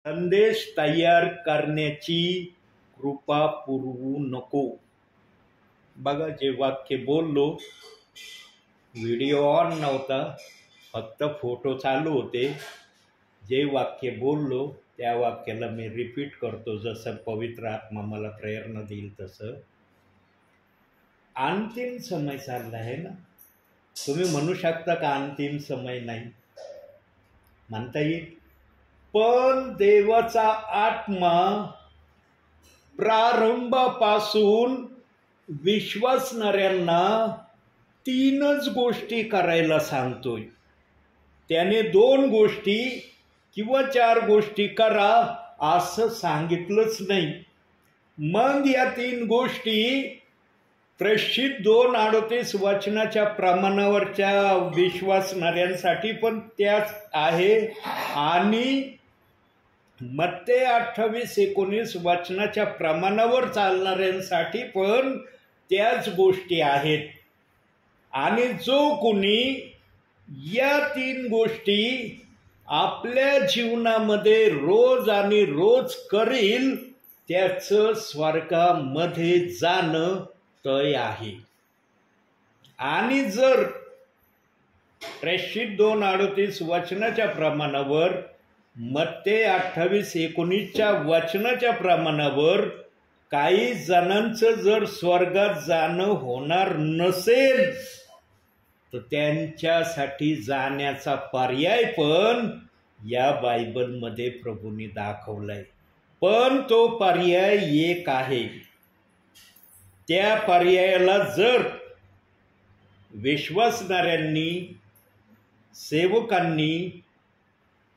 संदेश तयार करण्याची कृपा पुरवू नको. बघा, जे वाक्य बोललो, व्हिडिओ ऑन नव्हता, फक्त फोटो चालू होते. जे वाक्य बोललो त्या वाक्याला मी रिपीट करतो, जसं पवित्र आत्मा मला प्रेरणा देईल तसं. अंतिम समय चालला आहे ना. तुम्ही म्हणू शकता का अंतिम समय नाही? म्हणता येईल. पण देवाचा आत्मा प्रारंभापासून विश्वासणाऱ्यांना 3च गोष्टी करायला सांगतोय. त्याने 2 गोष्टी किंवा 4 गोष्टी करा असं सांगितलंच नाही. मग या 3 गोष्टी प्रेषित 2:38 वचनाच्या प्रमाणावरच्या विश्वासणाऱ्यांसाठी पण त्याच आहे आणि मत्ते 28:19 वचनाच्या प्रमाणावर चालणाऱ्यांसाठी पण त्याच गोष्टी आहेत. आणि जो कोणी या 3 गोष्टी आपल्या जीवनामध्ये रोज आणि रोज करील त्याचं स्वर्गामध्ये जाणं तय आहे. आणि जर प्रेषित 2:38 वचनाच्या प्रमाणावर मत्ते 28:19 वचनाच्या प्रमाणावर काही जणांचं जर स्वर्गात जाणं होणार नसेल तर त्यांच्यासाठी जाण्याचा पर्याय पण या बायबलमध्ये प्रभूंनी दाखवलाय. पण तो पर्याय एक आहे. त्या पर्यायाला जर विश्वासणाऱ्यांनी, सेवकांनी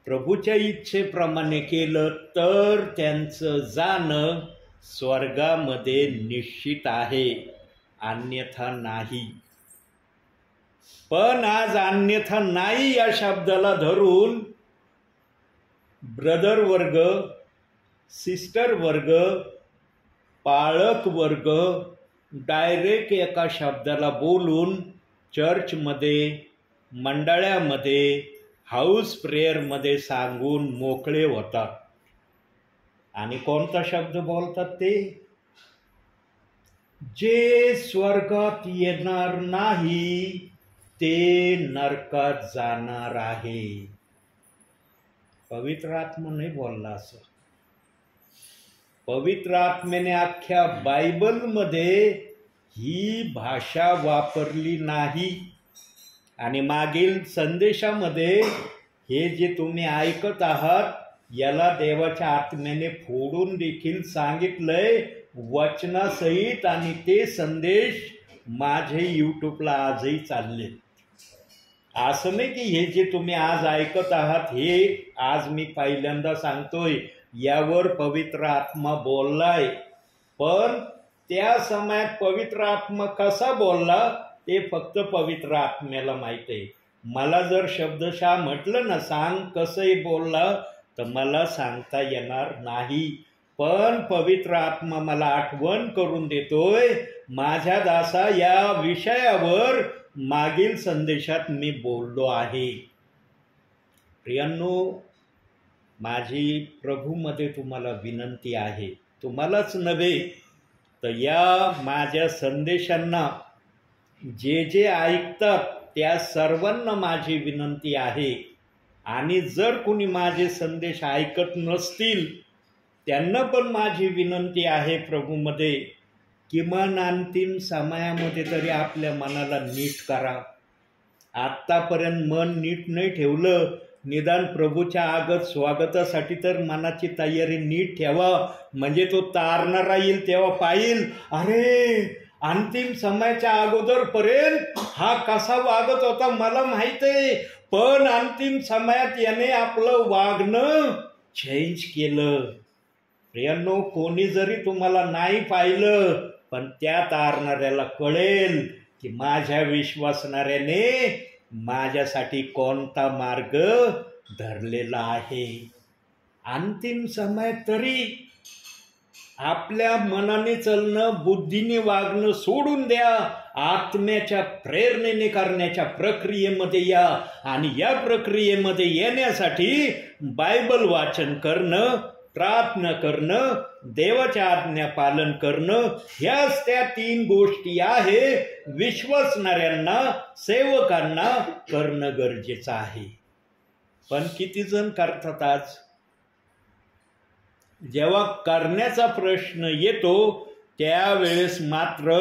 प्रभूच्या इच्छेप्रमाणे केलं तर त्यांचं जाणं स्वर्गामध्ये निश्चित आहे, अन्यथा नाही. पण आज अन्यथा नाही या शब्दाला धरून ब्रदर वर्ग, सिस्टर वर्ग, पाळक वर्ग डायरेक्ट एका शब्दाला बोलून चर्चमध्ये, मंडळामध्ये, हाऊस प्रेयरमध्ये सांगून मोकळे होतात. आणि कोणता शब्द बोलतात ते? जे स्वर्गात येणार नाही ते नरकात जाणार आहे. पवित्र आत्मा नाही बोलला असं. पवित्र आत्म्याने अख्ख्या बायबलमध्ये ही भाषा वापरली नाही. आणि मागील संदेशामध्ये हे जे तुम्ही ऐकत आहात याला देवाच्या आत्म्याने फोडून देखील सांगितलंय वचनासहित. आणि ते संदेश माझे यूट्यूबला आजही चालले. असं नाही की हे जे तुम्ही आज ऐकत आहात हे आज मी पहिल्यांदा सांगतोय. यावर पवित्र आत्मा बोललाय. पण त्या समयात पवित्र आत्मा कसा बोलला ते फक्त पवित्र आत्म्याला माहित आहे. मला जर शब्दशः म्हटलं ना, सांग कसंही बोलला, तर मला सांगता येणार नाही. पण पवित्र आत्मा मला आठवण करून देतोय, माझ्या दासा या विषयावर मागील संदेशात मी बोललो आहे. प्रियांनो, माझी प्रभूमध्ये तुम्हाला विनंती आहे, तुम्हालाच नव्हे तर या माझ्या संदेशांना जे जे ऐकतात त्या सर्वांना माझी विनंती आहे. आणि जर कोणी माझे संदेश ऐकत नसतील त्यांना पण माझी विनंती आहे प्रभूमध्ये, किमान अंतिम समयामध्ये तरी आपल्या मनाला नीट करा. आत्तापर्यंत मन नीट नाही ठेवलं, निदान प्रभूच्या आगत स्वागतासाठी तर मनाची तयारी नीट ठेवा. म्हणजे तो तारणारा येईल तेव्हा पाहिल, अरे अंतिम समयाच्या अगोदरपर्यंत हा कसा वागत होता मला माहित आहे, पण अंतिम समयात याने आपलं वागणं चेंज केलं. प्रियांनो, कोणी जरी तुम्हाला नाही पाहिलं पण त्या तारणाऱ्याला कळेल की माझ्या विश्वासणाऱ्याने माझ्यासाठी कोणता मार्ग धरलेला आहे. अंतिम समय तरी आपल्या मनाने चालणं, बुद्धीने वागणं सोडून द्या. आत्म्याच्या प्रेरणेने करण्याच्या प्रक्रियेमध्ये या. आणि या प्रक्रियेमध्ये येण्यासाठी बायबल वाचन करणं, प्रार्थना करणं, देवाच्या आज्ञा पालन करणं, ह्याच त्या 3 गोष्टी आहे विश्वासणाऱ्यांना, सेवकांना करणं गरजेचं आहे. पण किती जण करतात आज? जेव्हा करण्याचा प्रश्न येतो त्यावेळेस मात्र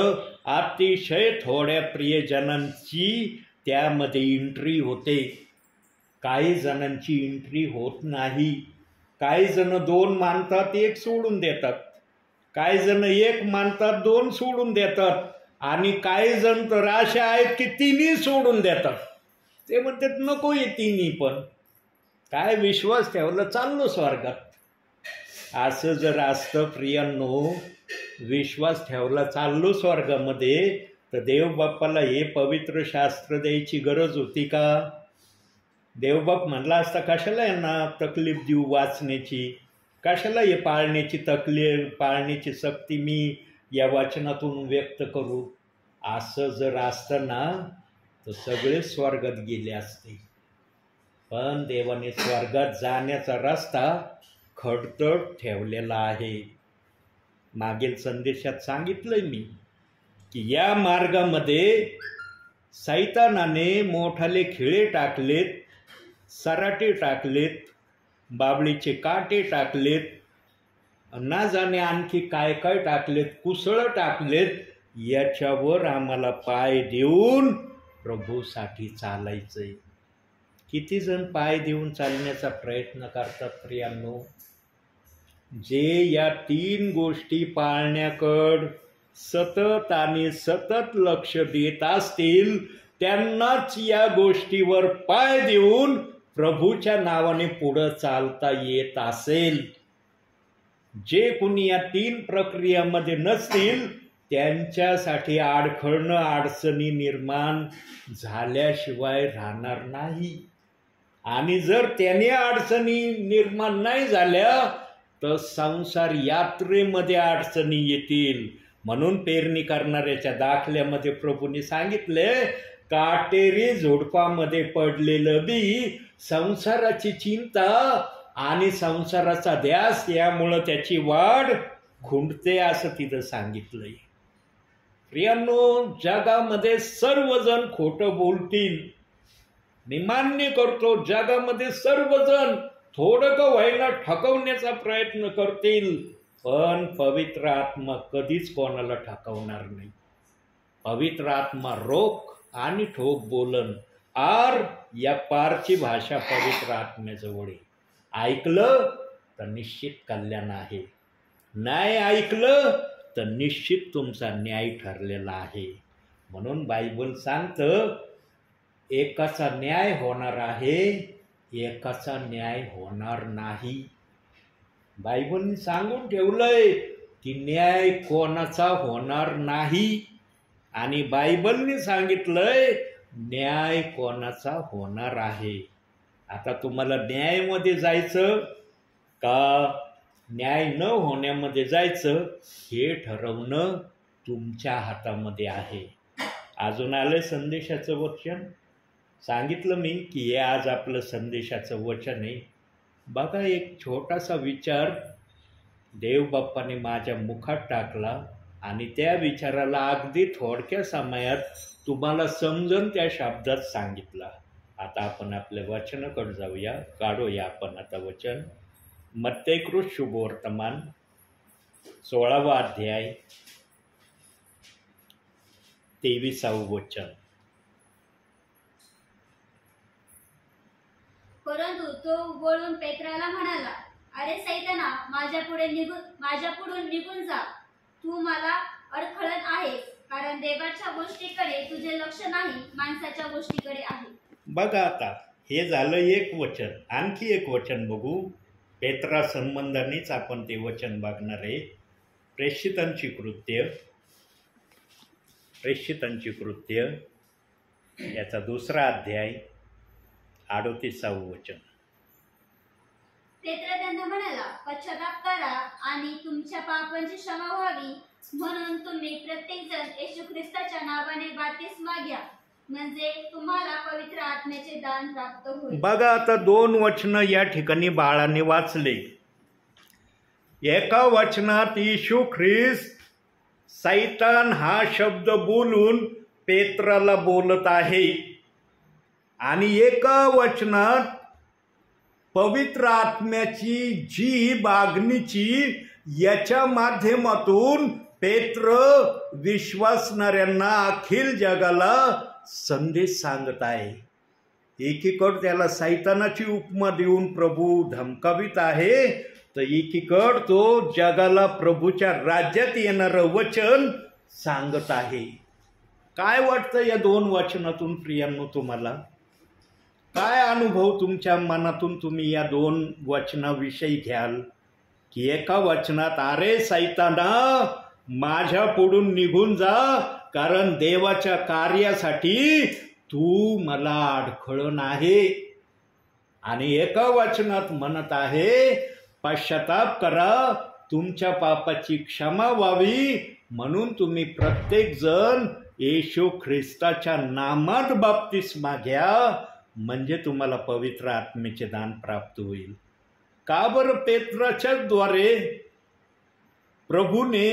अतिशय थोड्या प्रियजनांची त्यामध्ये एंट्री होते. काही जणांची एंट्री होत नाही. काही जण 2 मानतात, 1 सोडून देतात. काही जण 1 मानतात, 2 सोडून देतात. आणि काही जण तर असे आहेत की 3ही सोडून देतात. ते म्हणतात नको हे 3ही, पण काय विश्वास ठेवला चाललो स्वर्गात. असं जर असतं प्रियांनो, विश्वास ठेवला चाललो स्वर्गामध्ये, तर देवबाप्पाला हे पवित्र शास्त्र द्यायची गरज होती का? देवबाप म्हणला असता कशाला यांना तकलीफ देऊ वाचण्याची, कशाला हे पाळण्याची सक्ती मी या वाचनातून व्यक्त करू. असं जर असतं ना तर सगळे स्वर्गात गेले असते. पण देवाने स्वर्गात जाण्याचा रस्ता खडतर ठेवलेला आहे. मागील संदेशात सांगितलंय मी की या मार्गामध्ये सैतानाने मोठाले खिळे टाकलेत, सराटे टाकलेत, बाबळीचे काटे टाकलेत, ना जाणे आणखी काय काय टाकलेत, कुसळ टाकलेत. याच्यावर आम्हाला पाय देऊन प्रभूसाठी चालायचंय. किती जण पाय देऊन चालण्याचा प्रयत्न करतात प्रियांनो? जे या 3 गोष्टी पाळण्याकडं सतत आणि सतत लक्ष देत असतील त्यांनाच या गोष्टीवर पाय देऊन प्रभूच्या नावाने पुढं चालता येत असेल. जे कुणी या 3 प्रक्रियामध्ये नसतील त्यांच्यासाठी अडखळणं, अडचणी निर्माण झाल्याशिवाय राहणार नाही. आणि जर त्याने अडचणी निर्माण नाही झाल्या तर संसार यात्रेमध्ये अडचणी येतील. म्हणून पेरणी करणाऱ्याच्या दाखल्यामध्ये प्रभूने सांगितले, काटेरी झुडपामध्ये पडलेलं बी संसाराची चिंता आणि संसाराचा ध्यास यामुळं त्याची वाढ खुंटते, असं तिथं सांगितलंय. प्रियांनो, जगामध्ये सर्वजण खोटं बोलतील. मी मान्य करतो, जगामध्ये सर्वजण थोडं का होईना ठकवण्याचा प्रयत्न करतील, पण पवित्र आत्मा कधीच कोणाला ठकवणार नाही. पवित्र आत्मा रोख आणि ठोक बोलन. आर या पारची भाषा पवित्र आत्म्याजवळ आहे. ऐकलं तर निश्चित कल्याण आहे, नाही ऐकलं तर निश्चित तुमचा न्याय ठरलेला आहे. म्हणून बायबल सांगतं एकाचा न्याय होणार आहे, एकाचा न्याय होणार नाही. बायबलने सांगून ठेवलंय की न्याय कोणाचा होणार नाही. आणि बायबलने सांगितलंय न्याय कोणाचा होणार आहे. आता तुम्हाला न्यायामध्ये जायचं का न्याय न होण्यामध्ये जायचं हे ठरवणं तुमच्या हातामध्ये आहे. अजून आलंय संदेशाचं वचन. सांगितलं मी की हे आज आपलं संदेशाचं वचन आहे. बघा, एक छोटासा विचार देवबाप्पाने माझ्या मुखात टाकला आणि त्या विचाराला अगदी थोडक्या समयात तुम्हाला समजून त्या शब्दात सांगितला. आता आपण आपल्या वचनाकडे जाऊया. काढूया आपण आता वचन. मत्तेकृत शुभवर्तमान 16वा अध्याय 23वे वचन. परंतु तो वळून पेत्राला म्हणाला, अरे सैताना, माझ्यापुढून निघून जा. तू मला अडखळत आहेस, कारण देवाच्या गोष्टीकडे तुझे लक्ष नाही, माणसाच्या गोष्टीकडे आहे. बघा, आता हे झालं एक वचन. आणखी एक वचन बघू. पेत्रा संबंधानेच आपण ते वचन बघणार आहे. प्रेषितांची कृत्य याचा 2रा अध्याय 38वे वचन. पेत्र त्यांना म्हणाला, पश्चाताप करा आणि तुमच्या पापांची क्षमा व्हावी, म्हणून तुम्ही प्रत्येकजण येशू ख्रिस्ताच्या नावाने बाप्तिस्मा घ्या, म्हणजे तुम्हाला पवित्र आत्म्याचे दान प्राप्त होईल. बघा, आता 2 वचनं या ठिकाणी बाळाने वाचले. एका वचनात येशू ख्रिस्त सैतान हा शब्द बोलून पेत्राला बोलत आहे आणि एका वचनात पवित्र आत्म्याची जी मागणीची याच्या माध्यमातून पेत्र विश्वासणाऱ्यांना अखिल जगाला संदेश सांगत आहे. एकीकडे त्याला सैतानाची उपमा देऊन प्रभू धमकावित आहे, तर एकीकडे तो जगाला प्रभूच्या राज्यात येणारं वचन सांगत आहे. काय वाटतं या 2 वचनातून प्रियांनो तुम्हाला? काय अनुभव तुमच्या मनातून तुम्ही या 2 वचनाविषयी घ्याल? की एका वचनात, अरे सैताना माझ्या पुढून निघून जा, कारण देवाच्या कार्यासाठी तू मला अडखळण आहे. आणि एका वचनात म्हणत आहे, पश्चाताप करा, तुमच्या पापाची क्षमा व्हावी, म्हणून तुम्ही प्रत्येक जण येशू ख्रिस्ताच्या नामात बाप्तिस्मा घ्या, म्हणजे तुम्हाला पवित्र आत्म्याचे दान प्राप्त होईल. का बरं पेत्राच्या द्वारे प्रभूने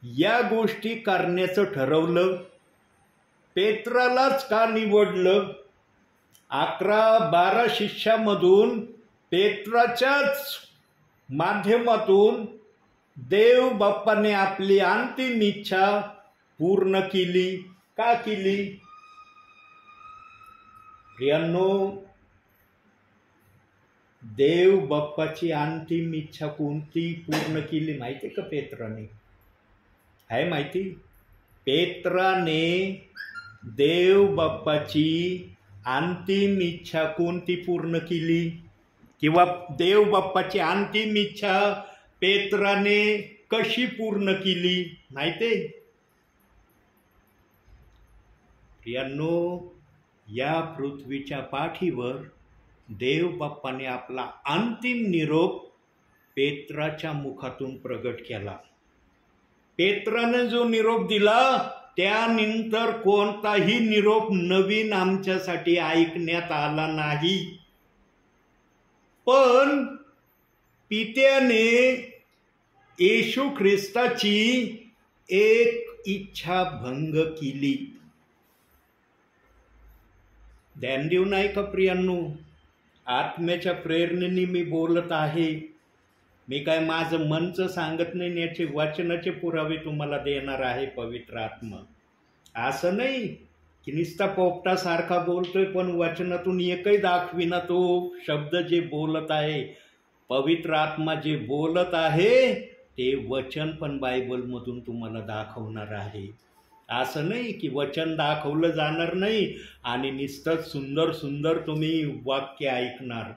या गोष्टी करण्याचं ठरवलं? पेत्रालाच का निवडलं? 11-12 शिष्यामधून पेत्राच्याच माध्यमातून देव बाप्पाने आपली अंतिम इच्छा पूर्ण केली. का केली? प्रियांनो, देव बाप्पाची अंतिम इच्छा कोणती पूर्ण केली माहिती का पेत्राने? आहे माहिती? पेत्राने देव बाप्पाची अंतिम इच्छा कोणती पूर्ण केली? किंवा देव बाप्पाची अंतिम इच्छा पेत्राने कशी पूर्ण केली माहिती? प्रियांनो, या पृथ्वीच्या पाठीवर देव बाप्पाने आपला अंतिम निरोप पेत्राच्या मुखातून प्रगट केला. पेत्राने जो निरोप दिला त्यानंतर कोणताही निरोप नवीन आमच्यासाठी ऐकण्यात आला नाही. पण पित्याने येशू ख्रिस्ताची एक इच्छा भंग केली. ध्यान देऊ नाही का प्रियांनो? आत्म्याच्या प्रेरणेने मी बोलत आहे. मी काय माझं मनचं सांगत नाही, याचे वचनाचे पुरावे तुम्हाला देणार आहे पवित्र आत्मा. असं नाही की नुसता पोपटासारखा बोलतोय पण वचनातून एकही दाखविना तो शब्द जे बोलत आहे. पवित्र आत्मा जे बोलत आहे ते वचन पण बायबलमधून तुम्हाला दाखवणार आहे. असं नाही की वचन दाखवलं जाणार नाही आणि नुसतं सुंदर सुंदर तुम्ही वाक्य ऐकणार.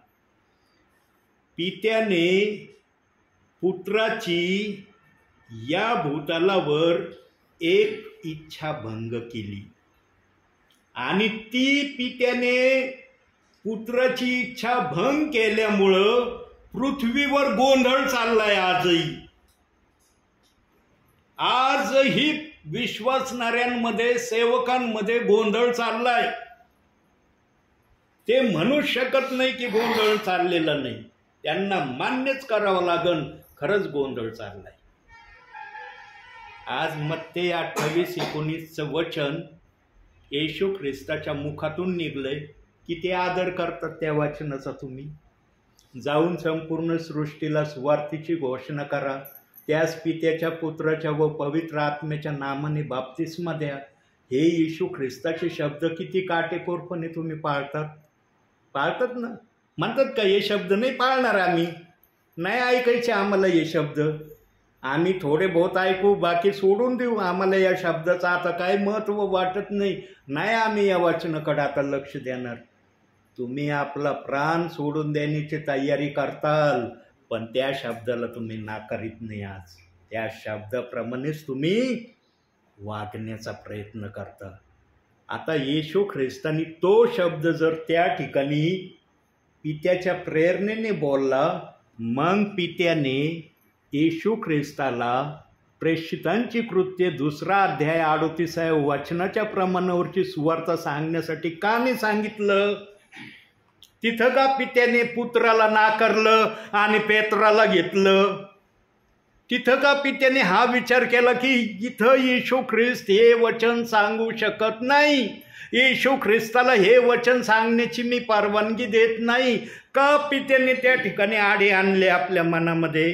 पित्याने पुत्राची या भूतलावर एक इच्छा भंग केली आणि ती पित्याने पुत्राची इच्छा भंग केल्यामुळं पृथ्वीवर गोंधळ चाललाय. आजही विश्वासणाऱ्यांमध्ये, सेवकांमध्ये गोंधळ चाललाय. ते म्हणू शकत नाही की गोंधळ चाललेला नाही. त्यांना मान्यच करावं लागन, खरंच गोंधळ चाललाय. आज मत्ते 28-19 वचन येशू ख्रिस्ताच्या मुखातून निघलंय. किती आदर करतात त्या वचनाचा तुम्ही? जाऊन संपूर्ण सृष्टीला सुवार्तेची घोषणा करा, त्याच पित्याच्या, पुत्राच्या व पवित्र आत्म्याच्या नामाने बाप्तिस्मा द्या. हे येशू ख्रिस्ताचे शब्द किती काटेकोरपणे तुम्ही पाळतात ना? म्हणतात का हे शब्द नाही पाळणार आम्ही? नाही ऐकायचे आम्हाला हे शब्द. आम्ही थोडे बहुत ऐकू, बाकी सोडून देऊ. आम्हाला या शब्दाचं आता काय महत्त्व वाटत नाही. नाही आम्ही या वचनाकडे आता लक्ष देणार. तुम्ही आपला प्राण सोडून देण्याची तयारी करताल, पण त्या शब्दाला तुम्ही नाकारित नाही. आज त्या शब्दाप्रमाणेच तुम्ही वागण्याचा प्रयत्न करता. आता येशू ख्रिस्तानी तो शब्द जर त्या ठिकाणी पित्याच्या प्रेरणेने बोलला, मग पित्याने येशू ख्रिस्ताला प्रेषितांची कृत्ये 2 अध्याय 38 वचनाच्या प्रमाणावरची सुवार्ता सांगण्यासाठी का नाही सांगितलं? तिथं का पित्याने पुत्राला नाकारलं आणि पेत्राला घेतलं? तिथं का पित्याने हा विचार केला की इथं येशू ख्रिस्त हे वचन सांगू शकत नाही, येशू ख्रिस्ताला हे वचन सांगण्याची मी परवानगी देत नाही? का पित्याने त्या ठिकाणी आडे आणले आपल्या मनामध्ये?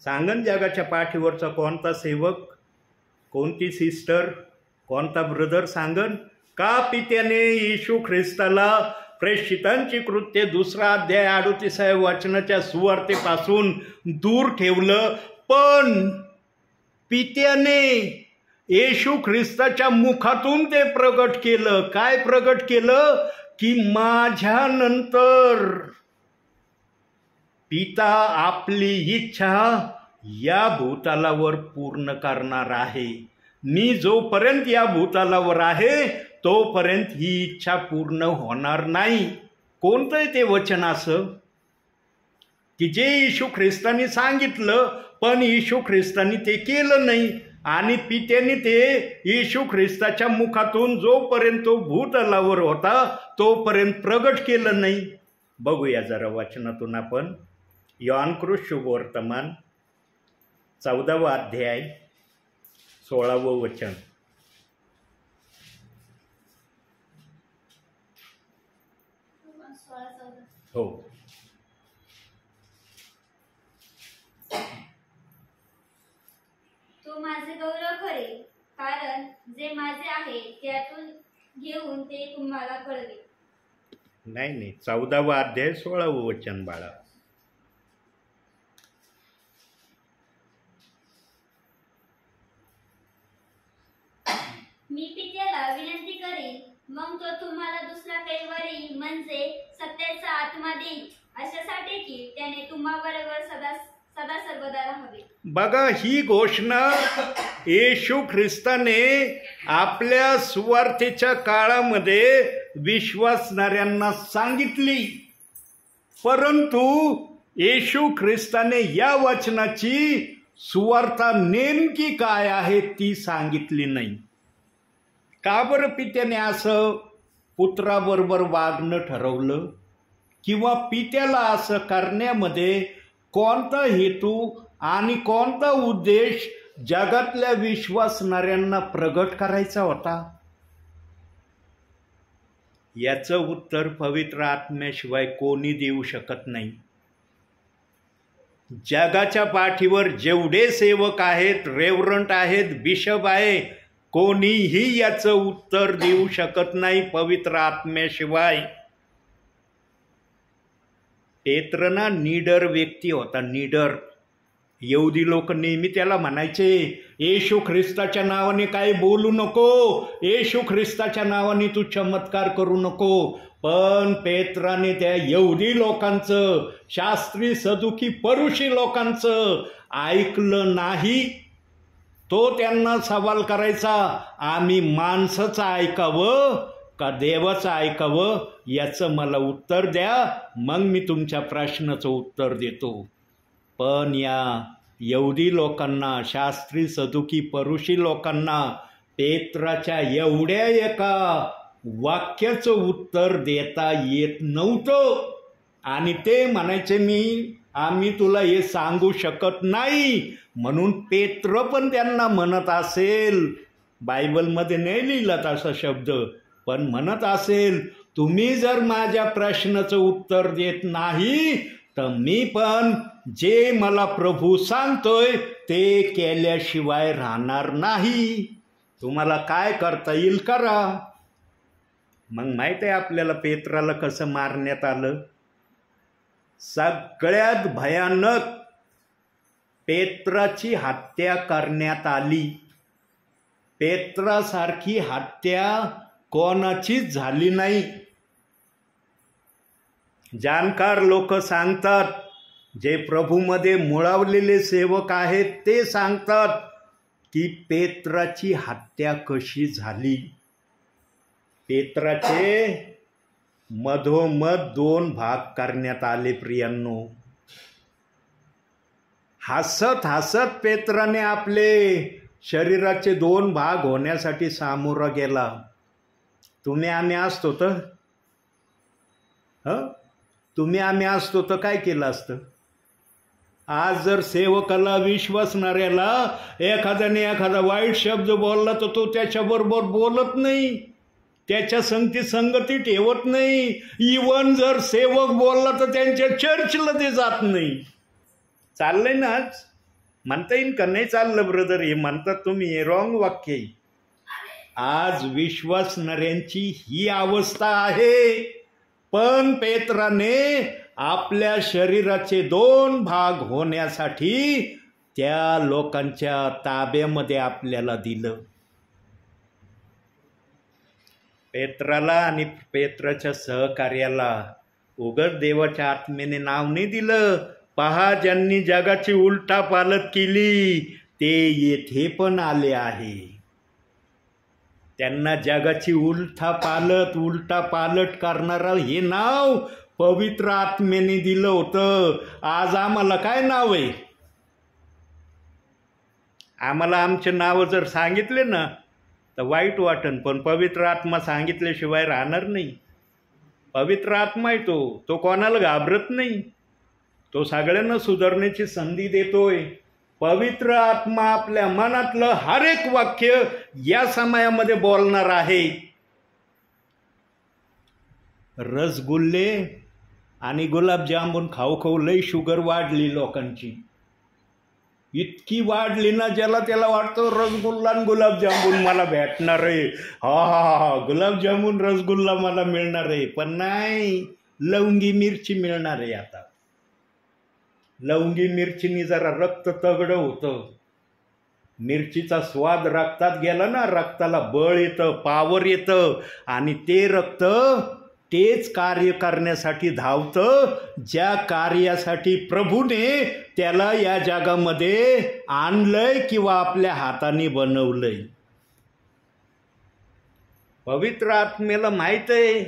सांगन जगाच्या पाठीवरचा कोणता सेवक, कोणती सिस्टर, कोणता ब्रदर सांगन का पित्याने येशू ख्रिस्ताला प्रेषितांची कृत्ये 2 अध्याय 38 वचनाच्या सुवार्तेपासून दूर ठेवलं? पण पित्याने येशू ख्रिस्ताच्या मुखातून ते प्रगट केलं. काय प्रगट केलं? की माझ्यानंतर पिता आपली इच्छा या भूतलावर पूर्ण करणार आहे. मी जोपर्यंत या भूतलावर आहे तोपर्यंत ही इच्छा पूर्ण होणार नाही. कोणतं ते वचन असं की जे येशू ख्रिस्तानी सांगितलं पण येशू ख्रिस्तानी ते केलं नाही, आणि पित्याने ते येशू ख्रिस्ताच्या मुखातून जोपर्यंत तो भूतलावर होता तोपर्यंत प्रगट केलं नाही? बघूया जरा वचनातून आपण. योहानकृत शुभवर्तमान 14 अध्याय 16 वचन. हो, तो माझे गौरव करेल, कारण जे माझे आहे त्यातून घेऊन ते तुम्हाला कळवेल. नाही 14 अध्याय 16 वचन बाळा. मी पित्याला विनंती करीन, मग तो तुम्हाला दुसरा कैवारी म्हणजे सत्याचा आत्मा देईल, अशासाठी की त्याने तुम्हाबरोबर सदा सर्वदा राहावे. बघा, ही घोषणा येशू ख्रिस्ताने आपल्या सुवार्तेच्या काळामध्ये विश्वासणाऱ्यांना सांगितली, परंतु येशू ख्रिस्ताने या वचनाची सुवार्ता नेमकी काय आहे ती सांगितली नाही. का बरं पित्याने असं पुत्राबरोबर वागणं ठरवलं? किंवा पित्याला असं करण्यामध्ये कोणता हेतू आणि कोणता उद्देश जगातल्या विश्वासणाऱ्यांना प्रगट करायचा होता? याचं उत्तर पवित्र आत्म्याशिवाय कोणी देऊ शकत नाही. जगाच्या पाठीवर जेवढे सेवक आहेत, रेव्हरंट आहेत, बिशप आहे, कोणीही याचं उत्तर देऊ शकत नाही पवित्र आत्म्याशिवाय. पेत्रना निडर व्यक्ती होता, निडर. यहुदी लोक नेहमी त्याला म्हणायचे, येशू ख्रिस्ताच्या नावाने काही बोलू नको, येशू ख्रिस्ताच्या नावाने तू चमत्कार करू नको. पण पेत्राने त्या यहुदी लोकांचं, शास्त्री सदुकी परुषी लोकांचं ऐकलं नाही. तो त्यांना सवाल करायचा, आम्ही माणसाचं ऐकावं का देवाचं ऐकावं? याचं मला उत्तर द्या, मग मी तुमच्या प्रश्नाचं उत्तर देतो. पण या यहुदी लोकांना, शास्त्री सदुकी परुषी लोकांना पेत्राच्या एवढ्या एका वाक्याचं उत्तर देता येत नव्हतं, आणि ते म्हणायचे आम्ही तुला हे सांगू शकत नाही. म्हणून पेत्र पण त्यांना म्हणत असेल, बायबलमध्ये नाही लिहिला तसा शब्द, पण म्हणत असेल, तुम्ही जर माझ्या प्रश्नाचं उत्तर देत नाही तर मी पण जे मला प्रभू सांगतोय ते केल्याशिवाय राहणार नाही. तुम्हाला काय करता येईल करा. मग माहिती आहे आपल्याला पेत्राला कसं मारण्यात आलं? सगळ्यात भयानक पेत्राची हत्या करण्यात आली. पेत्रासारखी हत्या कोणाचीच झाली नाही. जाणकार लोक सांगतात, जे प्रभूमध्ये मुळावलेले सेवक आहेत ते सांगतात की पेत्राची हत्या कशी झाली. पेत्राचे मधोमध 2 भाग करण्यात आले. प्रियांनो, हसत हसत पेत्राने आपले शरीराचे 2 भाग होण्यासाठी सामोरा गेला. तुम्ही आम्ही असतो तर तुम्ही आम्ही असतो तर काय केलं असतं? आज जर सेवकाला विश्वासणाऱ्याला एखाद्याने एखादा वाईट शब्द बोलला तर तो त्याच्याबरोबर बोलत नाही, त्याच्या संगती ठेवत नाही. इवन जर सेवक बोलला तर त्यांच्या चर्चला ते जात नाही. चाललंय ना आज? म्हणता येईल का नाही चाललं ब्रदर? हे म्हणतात तुम्ही, हे रॉंग वाक्य आहे. आज विश्वासणाऱ्यांची ही अवस्था आहे. पण पेत्राने आपल्या शरीराचे 2 भाग होण्यासाठी त्या लोकांच्या ताब्यामध्ये आपल्याला दिलं. पेत्राला आणि पेत्राच्या सहकार्याला उगाच देवाच्या आत्म्याने नाव नाही दिलं. पहा, ज्यांनी जगाची उलटापालट केली ते येथे पण आले आहे. त्यांना जगाची उलटापालट करणारं हे नाव पवित्र आत्म्याने दिलं होतं. आज आम्हाला काय नाव आहे? आम्हाला आमचे नाव जर सांगितले ना तर वाईट वाटन, पण पवित्र आत्मा सांगितल्याशिवाय राहणार नाही. पवित्र आत्मा आहे तो कोणाला घाबरत नाही. तो सगळ्यांना सुधारण्याची संधी देतोय. पवित्र आत्मा आपल्या मनातलं हर एक वाक्य या समयामध्ये बोलणार आहे. रसगुल्ले आणि गुलाबजामुन खाऊ लई शुगर वाढली लोकांची. इतकी वाढली ना, ज्याला त्याला वाटतं रसगुल्ला आणि गुलाबजामुन मला भेटणार आहे. हा गुलाबजामुन रसगुल्ला मला मिळणार आहे. पण नाही, लवंगी मिरची मिळणार आहे. आता लवंगी मिरचीनी जरा रक्त तगडं होतं. मिरचीचा स्वाद रक्तात गेला ना, रक्ताला बळ येतं, पावर येतं आणि ते रक्त तेच कार्य करण्यासाठी धावतं ज्या कार्यासाठी प्रभूने त्याला या जगामध्ये आणलंय किंवा आपल्या हाताने बनवलंय. पवित्र आत्म्याला माहित आहे.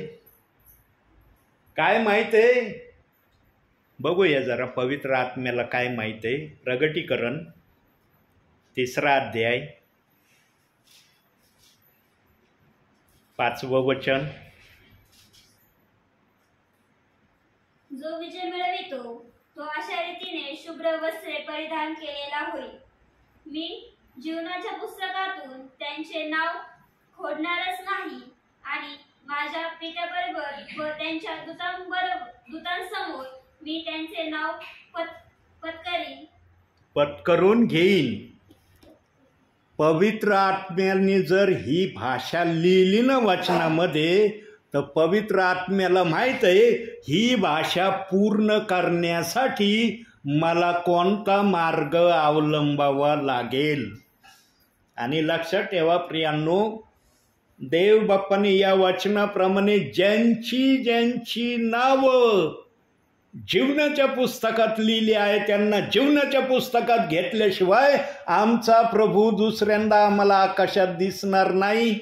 काय माहित आहे? बघूया जरा पवित्र आत्म्याला काय माहित आहे. प्रगटीकरण 3 अध्याय 5वं वचन. जो विजय मिळवितो तो अशा रीतीने शुभ्र वस्त्रे परिधान केलेला होईल. मी जीवनाच्या पुस्तकातून त्यांचे नाव खोडणारच नाही आणि माझ्या पित्याबरोबर व त्यांच्या दूतांसमोर मी त्यांचे नाव पत्करून घेईन. पवित्र आत्म्याने जर ही भाषा लिहिली ना वचनामध्ये, तर पवित्र आत्म्याला माहित आहे ही भाषा पूर्ण करण्यासाठी मला कोणता मार्ग अवलंबावा लागेल. आणि लक्षात ठेवा प्रियांनो, देव बाप्पाने या वचनाप्रमाणे ज्यांची नावं जीवनाच्या पुस्तकात लिहिली आहे त्यांना जीवनाच्या पुस्तकात घेतल्याशिवाय आमचा प्रभू दुसऱ्यांदा आम्हाला आकाशात दिसणार नाही.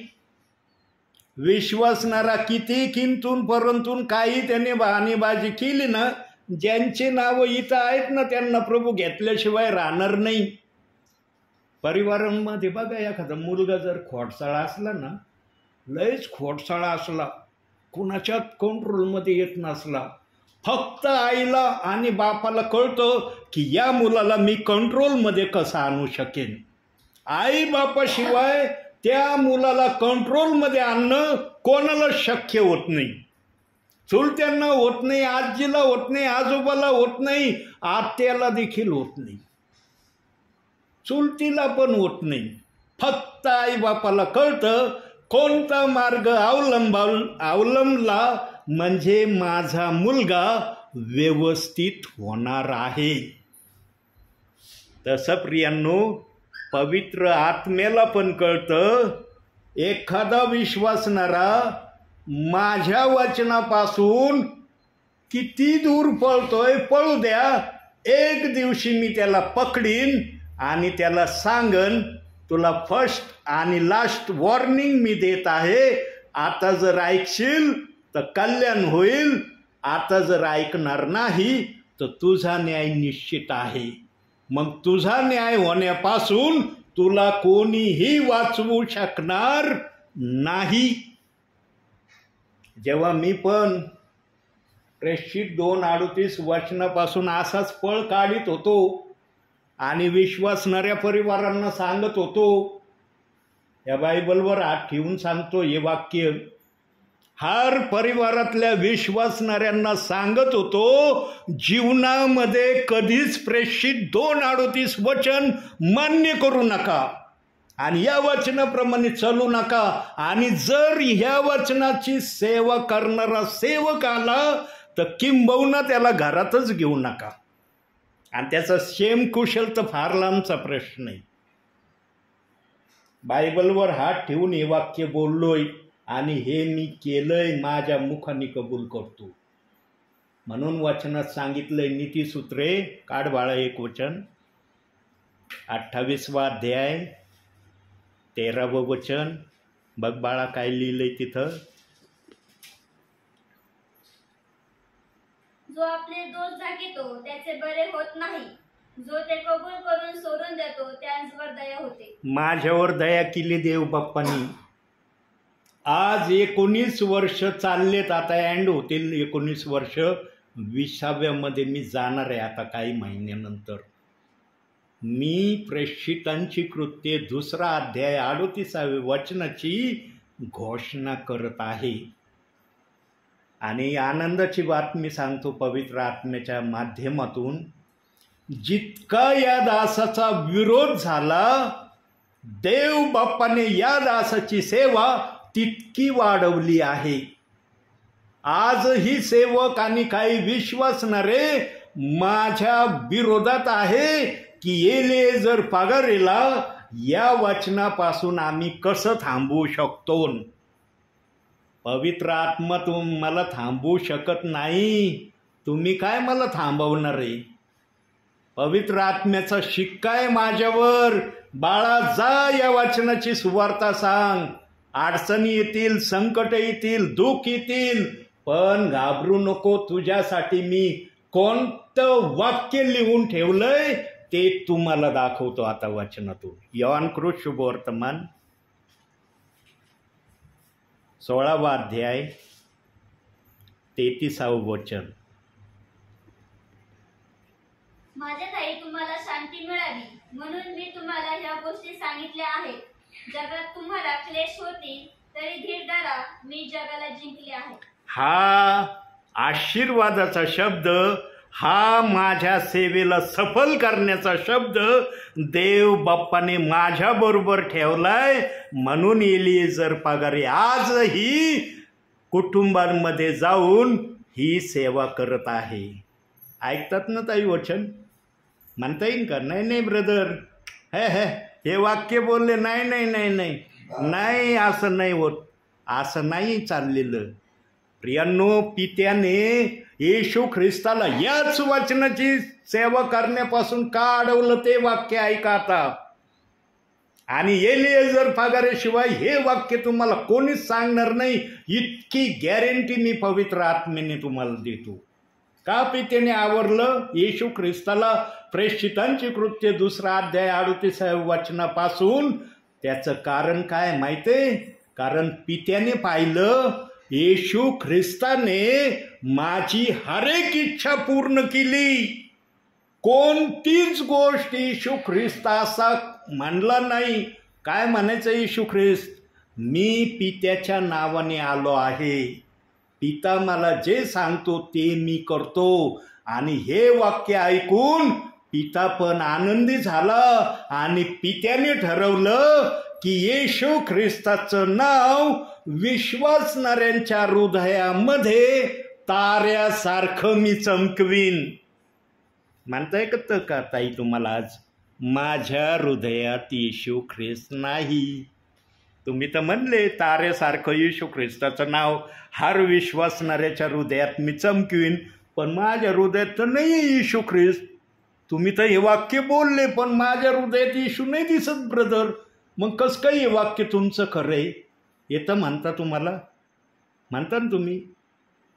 विश्वासणारा किती किंतून परंतु काही त्याने बहाणेबाजी केली ना, ज्यांचे नाव इथं आहेत ना त्यांना प्रभू घेतल्याशिवाय राहणार नाही. परिवारांमध्ये बघा, एखादा मुलगा जर खोडसाळा असला ना, लयच खोडसाळा असला, कुणाच्यात कंट्रोलमध्ये येत नसला, फक्त आईला आणि बापाला कळतं की या मुलाला मी कंट्रोलमध्ये कसं आणू शकेन. आई बापाशिवाय त्या मुलाला कंट्रोलमध्ये आणणं कोणाला शक्य होत नाही. चुलत्यांना होत नाही, आजीला होत नाही, आजोबाला होत नाही, आत्याला देखील होत नाही, चुलतीला पण होत नाही. फक्त आई बापाला कळतं कोणता मार्ग अवलंबला म्हणजे माझा मुलगा व्यवस्थित होणार आहे. तसं प्रियांनो, पवित्र आत्म्याला पण कळतं एखादा विश्वासणारा माझ्या वचनापासून किती दूर पळतोय, पळू द्या, एक दिवशी मी त्याला पकडीन आणि त्याला सांगन तुला फर्स्ट आणि लास्ट वॉर्निंग मी देत आहे. आता जर ऐकशील तर कल्याण होईल, आता जर ऐकणार नाही तर तुझा न्याय निश्चित आहे. मग तुझा न्याय होण्यापासून तुला कोणीही वाचवू शकणार नाही. जेव्हा मी पण प्रेषित 2:38 वचनापासून असाच पळ काढीत होतो आणि विश्वासणाऱ्या परिवारांना सांगत होतो, या बायबलवर हात ठेवून सांगतो हे वाक्य, हर परिवारातल्या विश्वासणाऱ्यांना सांगत होतो, जीवनामध्ये कधीच प्रेषित 2:38 वचन मान्य करू नका आणि या वचनाप्रमाणे चालू नका. आणि जर ह्या वचनाची सेवा करणारा सेवक आला तर किंबहुना त्याला घरातच घेऊ नका. आणि त्याचा क्षेमकुशल तर फार लांबचा प्रश्न आहे. बायबलवर हात ठेवून हे वाक्य बोललोय आणि हे मी केलंय, माझ्या मुखाने कबूल करतो. म्हणून वचनात सांगितलंय, नीतिसूत्रे काढ बाळा एक वचन, 28वा अध्याय 13वं वचन. बघ बाळा काय लिहिलंय तिथं. जो आपले दोष झाकीतो त्याचे बरे होत नाही, जो ते कबूल करून सोडून देतो त्यांच्यावर दया होते. माझ्यावर दया केली देव बाप्पांनी. आज 19 वर्ष चाललेत, आता एंड होतील 19 वर्ष. 20व्यामध्ये मी जाणार आहे आता काही महिन्यानंतर. मी प्रेषितांची कृत्ये 2 अध्याय 38व्या वचनाची घोषणा करत आहे. आणि आनंदाची बातमी सांगतो पवित्र आत्म्याच्या माध्यमातून, जितका या दासाचा विरोध झाला, देव बाप्पाने या दासाची सेवा तितकी वाढवली आहे. आजही सेवक आणि काही विश्वासणारे माझ्या विरोधात आहे की एलिएझर पगारेला या वचनापासून आम्ही कसं थांबवू शकतो. पवित्र आत्मा मला थांबवू शकत नाही. तुम्ही काय मला थांबवणार आहे? पवित्र आत्म्याचा शिक्का आहे माझ्यावर. बाळा जा या वचनाची सुवार्ता सांग. अडचणी येतील, संकट येतील, दुःख येतील, पण घाबरू नको. तुझ्यासाठी मी कोणतं वाक्य लिहून ठेवलंय ते तुम्हाला दाखवतो आता वचनातून. योहानकृत शुभवर्तमान 16वा अध्याय 33वं वचन. माझ्या ताई, तुम्हाला शांती मिळावी म्हणून मी तुम्हाला ह्या गोष्टी सांगितल्या आहेत. जगात तुम्हाला क्लेश होतील तरी धीर धरा, मी जगाला जिंकले आहे. हा आशीर्वादाचा शब्द, हा माझ्या सेवेला सफल करण्याचा शब्द देव बाप्पाने माझ्या बरोबर ठेवलाय. म्हणून एलिएझर पगारे आजही कुटुंबांमध्ये जाऊन ही सेवा करत आहे. ऐकतात ना ताई वचन? म्हणता येईल का? नाही नाही ब्रदर, हे वाक्य बोलले नाही नाही नाही नाही नाही, असं नाही होत, असं नाही चाललेलं. प्रियांनो, पित्याने येशू ख्रिस्ताला याच वचनाची सेवा करण्यापासून का अडवलं ते वाक्य ऐका आता. आणि एलिएझर पगारेशिवाय हे वाक्य तुम्हाला कोणीच सांगणार नाही, इतकी गॅरंटी मी पवित्र आत्म्याने तुम्हाला देतो. का पित्याने आवरलं येशू ख्रिस्ताला प्रेषितांची कृत्य 2 अध्याय 38व्या वचनापासून? त्याचं कारण काय माहितीये? कारण पित्याने पाहिलं, येशू ख्रिस्ताने माझी हर एक इच्छा पूर्ण केली. कोणतीच गोष्ट येशू ख्रिस्त असा म्हणला नाही. काय म्हणायचं येशू ख्रिस्त? मी पित्याच्या नावाने आलो आहे, पिता मला जे सांगतो ते मी करतो. आणि हे वाक्य ऐकून पिता पण आनंदी झाला आणि पित्याने ठरवलं की येशू ख्रिस्ताचं नाव विश्वासणाऱ्यांच्या हृदयामध्ये ताऱ्यासारखं मी चमकवीन. म्हणता येतं का ताई तुम्हाला आज? माझ्या हृदयात येशू ख्रिस्त नाही. तुम्ही तर म्हणले ताऱ्यासारखं येशू ख्रिस्ताचं नाव हर विश्वासणाऱ्याच्या हृदयात मी चमकवीन, पण माझ्या हृदयात तर नाही येशू ख्रिस्त. तुम्ही तर हे वाक्य बोलले, पण माझ्या हृदयात येशू नाही दिसत ब्रदर. मग कसं काय हे वाक्य तुमचं खरं आहे? येतं म्हणता तुम्हाला? म्हणता ना तुम्ही?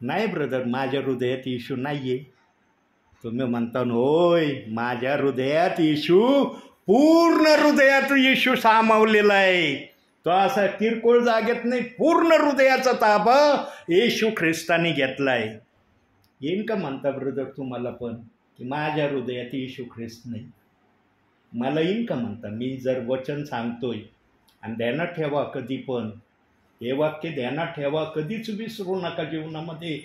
नाही ब्रदर, माझ्या हृदयात येशू नाही आहे. तुम्ही म्हणता होय, माझ्या हृदयात येशू, पूर्ण हृदयात येशू सामावलेला आहे. तो असा किरकोळ जागेत नाही, पूर्ण हृदयाचा ताबा येशू ख्रिस्ताने घेतलाय. येईन का म्हणता ब्रदर तुम्हाला पण की माझ्या हृदयात येशू ख्रिस्त नाही? मला येईन का म्हणता? मी जर वचन सांगतोय, आणि ध्यानात ठेवा कधी पण हे वाक्य ध्यानात ठेवा, कधीच विसरू नका जीवनामध्ये.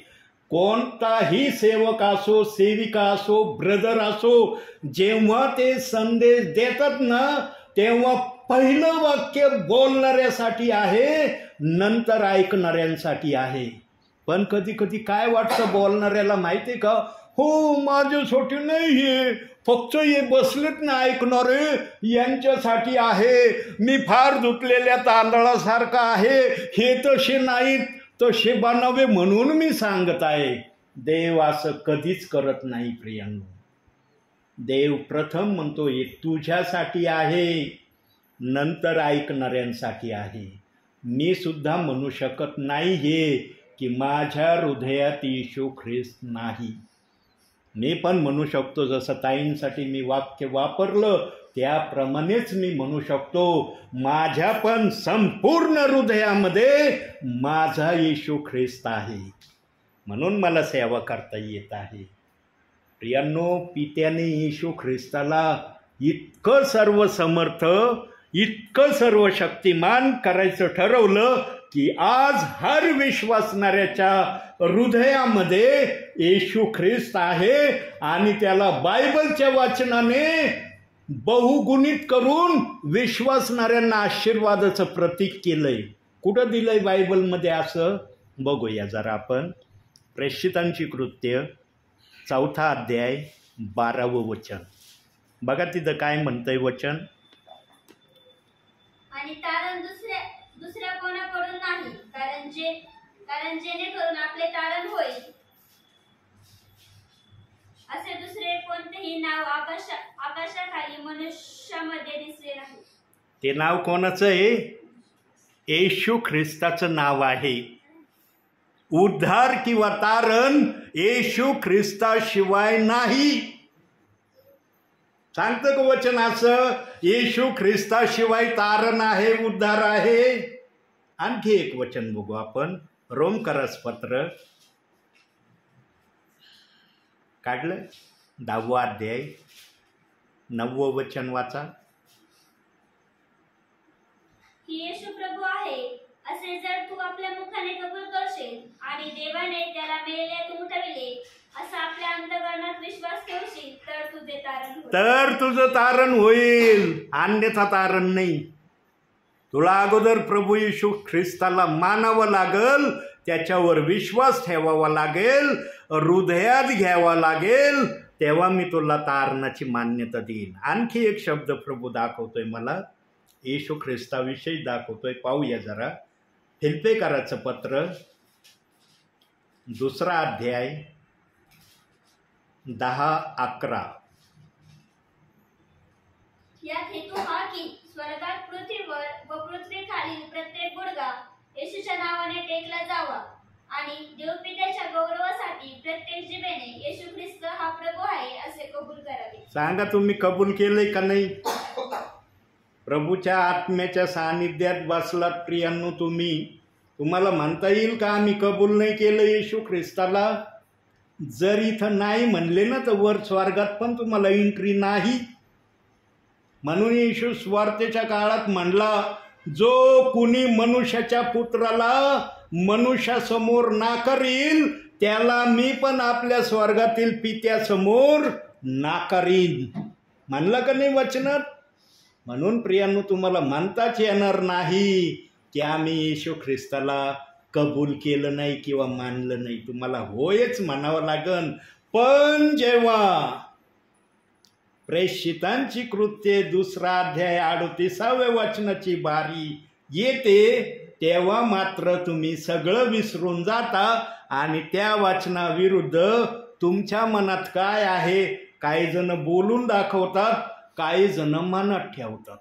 कोणताही सेवक असो, सेविका असो, ब्रदर असो, जेव्हा ते संदेश देतात ना, तेव्हा पहिलं वाक्य बोलणाऱ्यासाठी आहे, नंतर ऐकणाऱ्यांसाठी आहे. पण कधी कधी काय वाटतं बोलणाऱ्याला माहिती आहे का? हो, माझ्यासाठी नाही, हे फक्त हे बसलेत ना ऐकणारे, यांच्यासाठी आहे. मी फार धुतलेल्या तांदळासारखा आहे, हे तसे नाहीत, तसे बनावे म्हणून मी सांगत आहे. देव असं कधीच करत नाही प्रियांनो. देव प्रथम म्हणतो हे तुझ्यासाठी आहे, नंतर ऐकणाऱ्यांसाठी आहे. मी सुद्धा म्हणू शकत नाही हे की माझ्या हृदयात येशू ख्रिस्त नाही. मी पण म्हणू शकतो, जसं ताईंसाठी मी वाक्य वापरलं त्याप्रमाणेच मी म्हणू शकतो, माझ्या पण संपूर्ण हृदयामध्ये माझा येशू ख्रिस्त आहे, म्हणून मला सेवा करता येत आहे. प्रियांनो, पित्याने येशू ख्रिस्ताला इतकं सर्व समर्थ, इतकं सर्व शक्तिमान करायचं ठरवलं की आज हर विश्वासणाऱ्याच्या हृदयामध्ये येशू ख्रिस्त आहे, आणि त्याला बायबलच्या वाचनाने बहुगुणित करून विश्वासणाऱ्यांना आशीर्वादाचं प्रतीक केलंय. कुठं दिलंय बायबलमध्ये असं? बघूया जरा आपण. प्रेषितांची कृत्य 4 अध्याय 12 वचन बघा, तिथं काय म्हणतंय वचन. आणि तारण दुसऱ्या कोणाकडून नाही, कारण जेणेकरून आपले तारण होईल. असे दुसरे कोणतेही नाव आकाशाखाली मनुष्यामध्ये दिसले नाही. ते नाव कोणाचं आहे? येशू ख्रिस्ताचं नाव आहे. उद्धार किंवा तारण येशू ख्रिस्ताशिवाय नाही. सांगतं का वचन असं? येशू ख्रिस्ताशिवाय तारण आहे, उद्धार आहे. आणखी एक वचन बघू आपण, रोमकरास पत्र काढलं 10 अध्याय 9 वचन वाचा. की येशू प्रभू आहे असे जर तू आपल्या मुखाने कबूल करशील आणि देवाने त्याला मेलेल्यातून उठविले असा आपल्या अंतःकरणात विश्वास ठेवशील, तर तुझं तारण होईल, अन्यथा तारण नाही. तुला अगोदर प्रभू येशू ख्रिस्ताला मानावं लागल, त्याच्यावर विश्वास ठेवावा लागेल, हृदयात घ्यावा लागेल, तेव्हा मी तुला तारणाची मान्यता देईन. आणखी एक शब्द प्रभू दाखवतोय मला, येशू ख्रिस्ताविषयी दाखवतोय. पाहूया जरा. फिलिप्पियराचं पत्र 2 अध्याय 10-11. यात हेतू हा की स्वर्गात, पृथ्वीवर व पृथ्वीखालील प्रत्येक गुडघा येशूच्या नावाने टेकला जावा, आणि देवपित्याच्या गौरवासाठी प्रत्येक जिभेने येशू ख्रिस्त हा प्रभू आहे असे कबूल करावे. सांगा, तुम्ही कबूल केलंय का नाही? प्रभूच्या आत्म्याच्या सानिध्यात बसलात प्रियांनो तुम्हाला म्हणता येईल का आम्ही कबूल नाही केलं येशू ख्रिस्ताला? जर इथं नाही म्हणले ना, तर वर स्वर्गात पण तुम्हाला एंट्री नाही. म्हणून येशू स्वार्थेच्या काळात म्हणला, जो कुणी मनुष्याच्या पुत्राला मनुष्यासमोर नाकारील, त्याला मी पण आपल्या स्वर्गातील पित्यासमोर नाकारीन. म्हणलं का नाही वचनात? म्हणून प्रियांनो, तुम्हाला म्हणताच येणार नाही की आम्ही येशू ख्रिस्ताला कबूल केलं नाही किंवा मानलं नाही. तुम्हाला होयच म्हणावं लागन. पण जेव्हा प्रेषितांची कृत्ये 2 अध्याय 38व्या वचनाची बारी येते, तेव्हा मात्र तुम्ही सगळं विसरून जाता आणि त्या वचनाविरुद्ध तुमच्या मनात काय आहे, काही जण बोलून दाखवतात, काही जण मनात ठेवतात.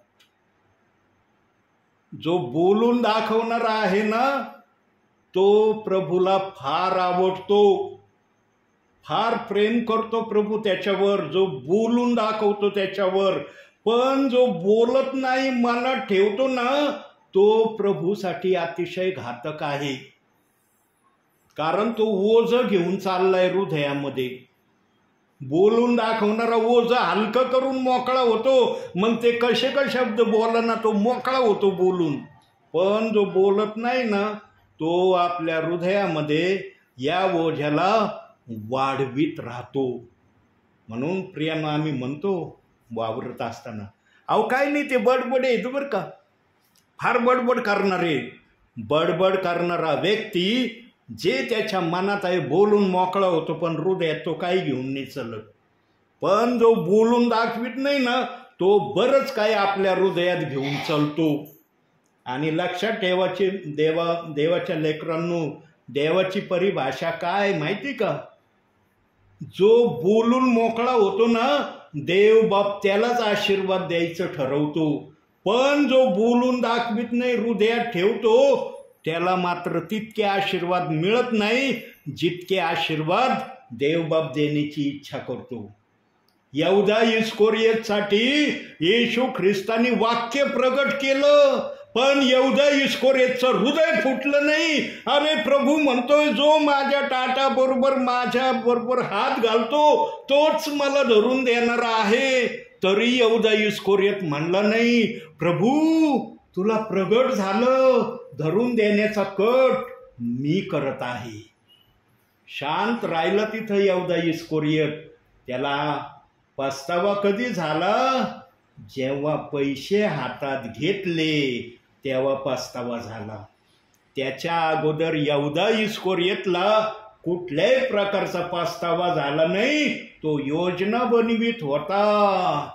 जो बोलून दाखवणार आहे ना, तो प्रभूला फार आवडतो. फार प्रेम करतो प्रभू त्याच्यावर, जो बोलून दाखवतो त्याच्यावर. पण जो बोलत नाही, मनात ठेवतो ना, तो प्रभूसाठी अतिशय घातक आहे. कारण तो ओझं घेऊन चाललाय हृदयामध्ये. बोलून दाखवणारा ओझं हलकं करून मोकळा होतो, मग ते कसे शब्द बोला ना, तो मोकळा होतो बोलून. पण जो बोलत नाही ना, तो आपल्या हृदयामध्ये या ओझ्याला वाढवीत राहतो. म्हणून प्रियानं आम्ही म्हणतो वावरत असताना, अहो काय नाही, ते बडबड येतो बरं का, फार बडबड करणारे. बडबड करणारा व्यक्ती जे त्याच्या मनात आहे बोलून मोकळा होतो, पण हृदयात तो काही घेऊन नाही चालत. पण जो बोलून दाखवित नाही ना, तो बरंच काही आपल्या हृदयात घेऊन चालतो. आणि लक्षात ठेवायचे देवाच्या लेकरांनो, देवाची परिभाषा काय माहिती का? जो बोलून मोकळा होतो ना, देव बाप त्यालाच आशीर्वाद द्यायचं ठरवतो. पण जो बोलून दाखवित नाही, हृदयात ठेवतो, त्याला मात्र तितके आशीर्वाद मिळत नाही जितके आशीर्वाद देवबाप देण्याची इच्छा करतो. यहूदा इस्करियोतसाठी येशू ख्रिस्तानी वाक्य प्रगट केलं, पण यहूदा इस्करियोतचं हृदय फुटलं नाही. अरे प्रभू म्हणतोय, जो माझ्या टाटाबरोबर माझ्याबरोबर हात घालतो तोच मला धरून देणारा आहे. तरी यहूदा इस्करियोत म्हणला नाही, प्रभू तुला प्रगट झालं, धरून देण्याचा कट मी करत आहे. शांत राहिला तिथं यहूदा इस्करियोत. त्याला पस्तावा कधी झाला? जेव्हा पैसे हातात घेतले तेव्हा पस्तावा झाला. त्याच्या अगोदर यहूदा इस्करियोतला कुठल्याही प्रकारचा पस्तावा झाला नाही. तो योजना बनवित होता,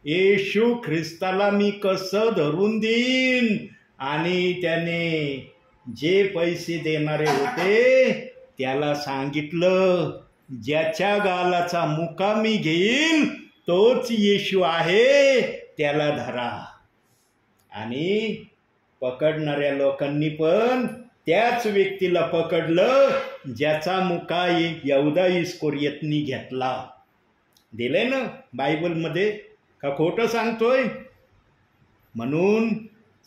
येशू ख्रिस्ताला मी कसं धरून देईन. आणि त्याने जे पैसे देणारे होते त्याला सांगितलं, ज्याच्या गालाचा मुका मी घेईन तोच येशू आहे, त्याला धरा. आणि पकडणाऱ्या लोकांनी पण त्याच व्यक्तीला पकडलं ज्याचा मुका यहूदा इस्करियोतनी घेतला. दिले ना बायबलमध्ये, का खोटं सांगतोय? म्हणून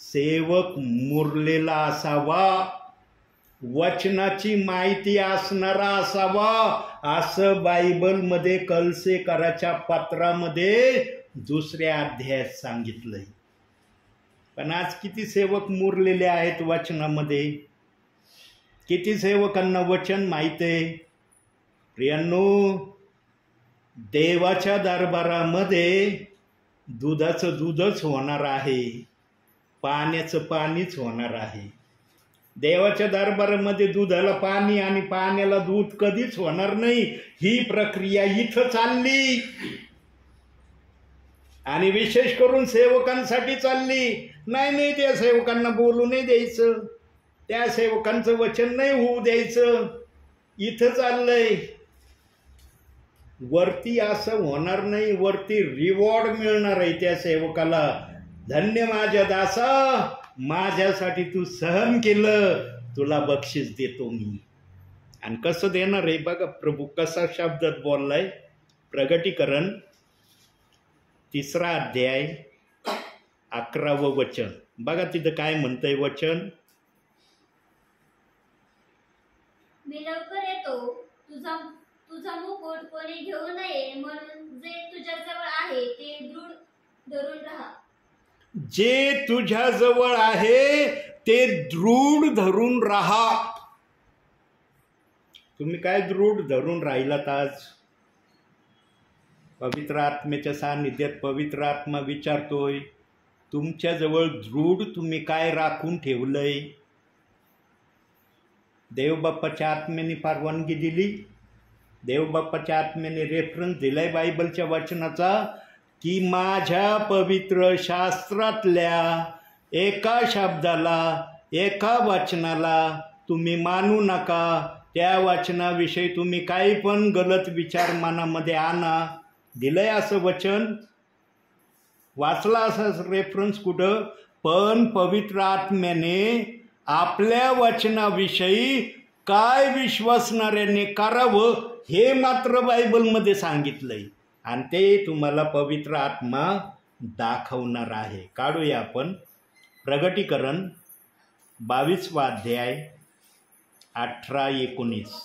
सेवक मुरलेला असावा, वचनाची माहिती असणारा असावा, असं बायबलमध्ये कलसेकराच्या पत्रामध्ये 2 अध्यायात सांगितलंय. पण आज किती सेवक मुरलेले आहेत वचनामध्ये? किती सेवकांना वचन माहित आहे? प्रियांनो, देवाच्या दरबारामध्ये दुधाचं दूधच होणार आहे, पाण्याचं पाणीच होणार आहे. देवाच्या दरबारामध्ये दुधाला पाणी आणि पाण्याला दूध कधीच होणार नाही. ही प्रक्रिया इथं चालली आणि विशेष करून सेवकांसाठी चालली. नाही, त्या सेवकांना बोलू नाही द्यायचं, त्या सेवकांचं वचन नाही होऊ द्यायचं. इथं चाललंय. वरती असं होणार नाही, वरती रिवॉर्ड मिळणार आहे त्या सेवकाला. धन्य माझ्या दासा, माझ्यासाठी तू सहन केलं, तुला बक्षीस देतो मी. आणि कसं देणार आहे बघा, प्रभू कसा शब्दात बोललाय. प्रगटीकरण 3 अध्याय 11वं वचन बघा, तिथं काय म्हणतंय वचन. मी लवकर येतो, तुझा मुकुट कोणी घेऊ नये म्हणून जे तुझ्याजवळ आहे ते दृढ धरून राहा. जे तुझ्याजवळ आहे ते दृढ धरून राहा. तुम्ही काय दृढ धरून राहिलात आज? पवित्र आत्म्याच्या सान्निध्यात पवित्र आत्मा विचारतोय, तुमच्याजवळ दृढ तुम्ही काय राखून ठेवलंय? देवबाप्पाच्या आत्म्याने परवानगी दिली, देवबाप्पाच्या आत्म्याने रेफरन्स दिलाय बायबलच्या वचनाचा, की माझ्या पवित्र शास्त्रातल्या एका शब्दाला, एका वचनाला तुम्ही मानू नका. त्या वचनाविषयी तुम्ही काही पण गलत विचार मनामध्ये आणा. दिलंय असं वचन, वाचला असं रेफरन्स कुठं? पण पवित्र आत्म्याने आपल्या वचनाविषयी काय विश्वासणाऱ्याने करावं हे मात्र बायबलमध्ये सांगितलंय आणि ते तुम्हाला पवित्र आत्मा दाखवणार आहे. काढूया आपण प्रगटीकरण 22वा अध्याय 18-19.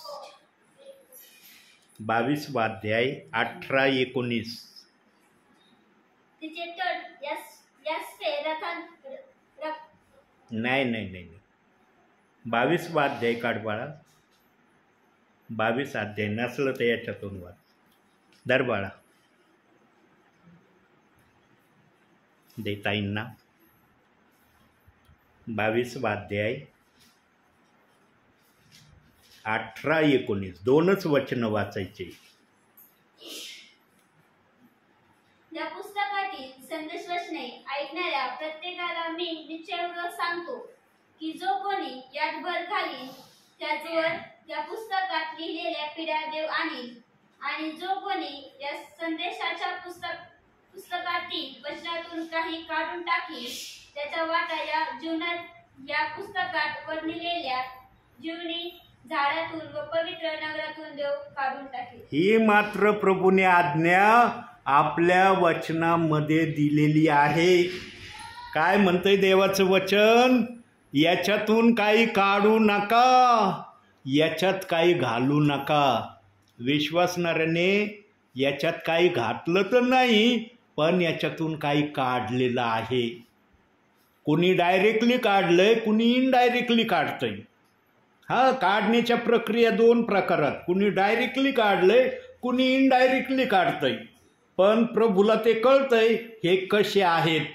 22वा अध्याय 18-19. तिचे तट यास नाही 22वा अध्याय काढ बाळा. 22 अध्याय नसलं तर याच्यातून वाच. दर बाळा देताईंना 22वा अध्याय 18-19 दोनच वचन वाचायचे. या पुस्तकातील संदेश वचने ऐकणाऱ्या प्रत्येकाला मी निश्चयपूर्वक सांगतो की जो कोणी यात भर घालील त्याचवर या पुस्तकात लिहिलेल्या पिढ्या देव आणील, आणि जो कोणी या संदेशाच्या पुस्तकातील वचनातून काही काढून टाकील त्याच्या वाटा या जीवनात या पुस्तकात वर्णिलेल्या जीवनी झाडातून व पवित्र नगरातून देव काढून टाकेल. ही मात्र प्रभूने आज्ञा आपल्या वचनामध्ये दिलेली आहे. काय म्हणतंय देवाचं वचन? याच्यातून काही काढू नका, याच्यात काही घालू नका. विश्वासणाऱ्याने याच्यात काही घातलं तर नाही, पण याच्यातून काही काढलेलं आहे. कुणी डायरेक्टली काढलंय, कुणी इनडायरेक्टली काढतंय. काढण्याच्या प्रक्रिया दोन प्रकारात, कुणी डायरेक्टली काढलंय, कुणी इनडायरेक्टली काढतंय. पण प्रभूला ते कळतंय हे कसे आहेत.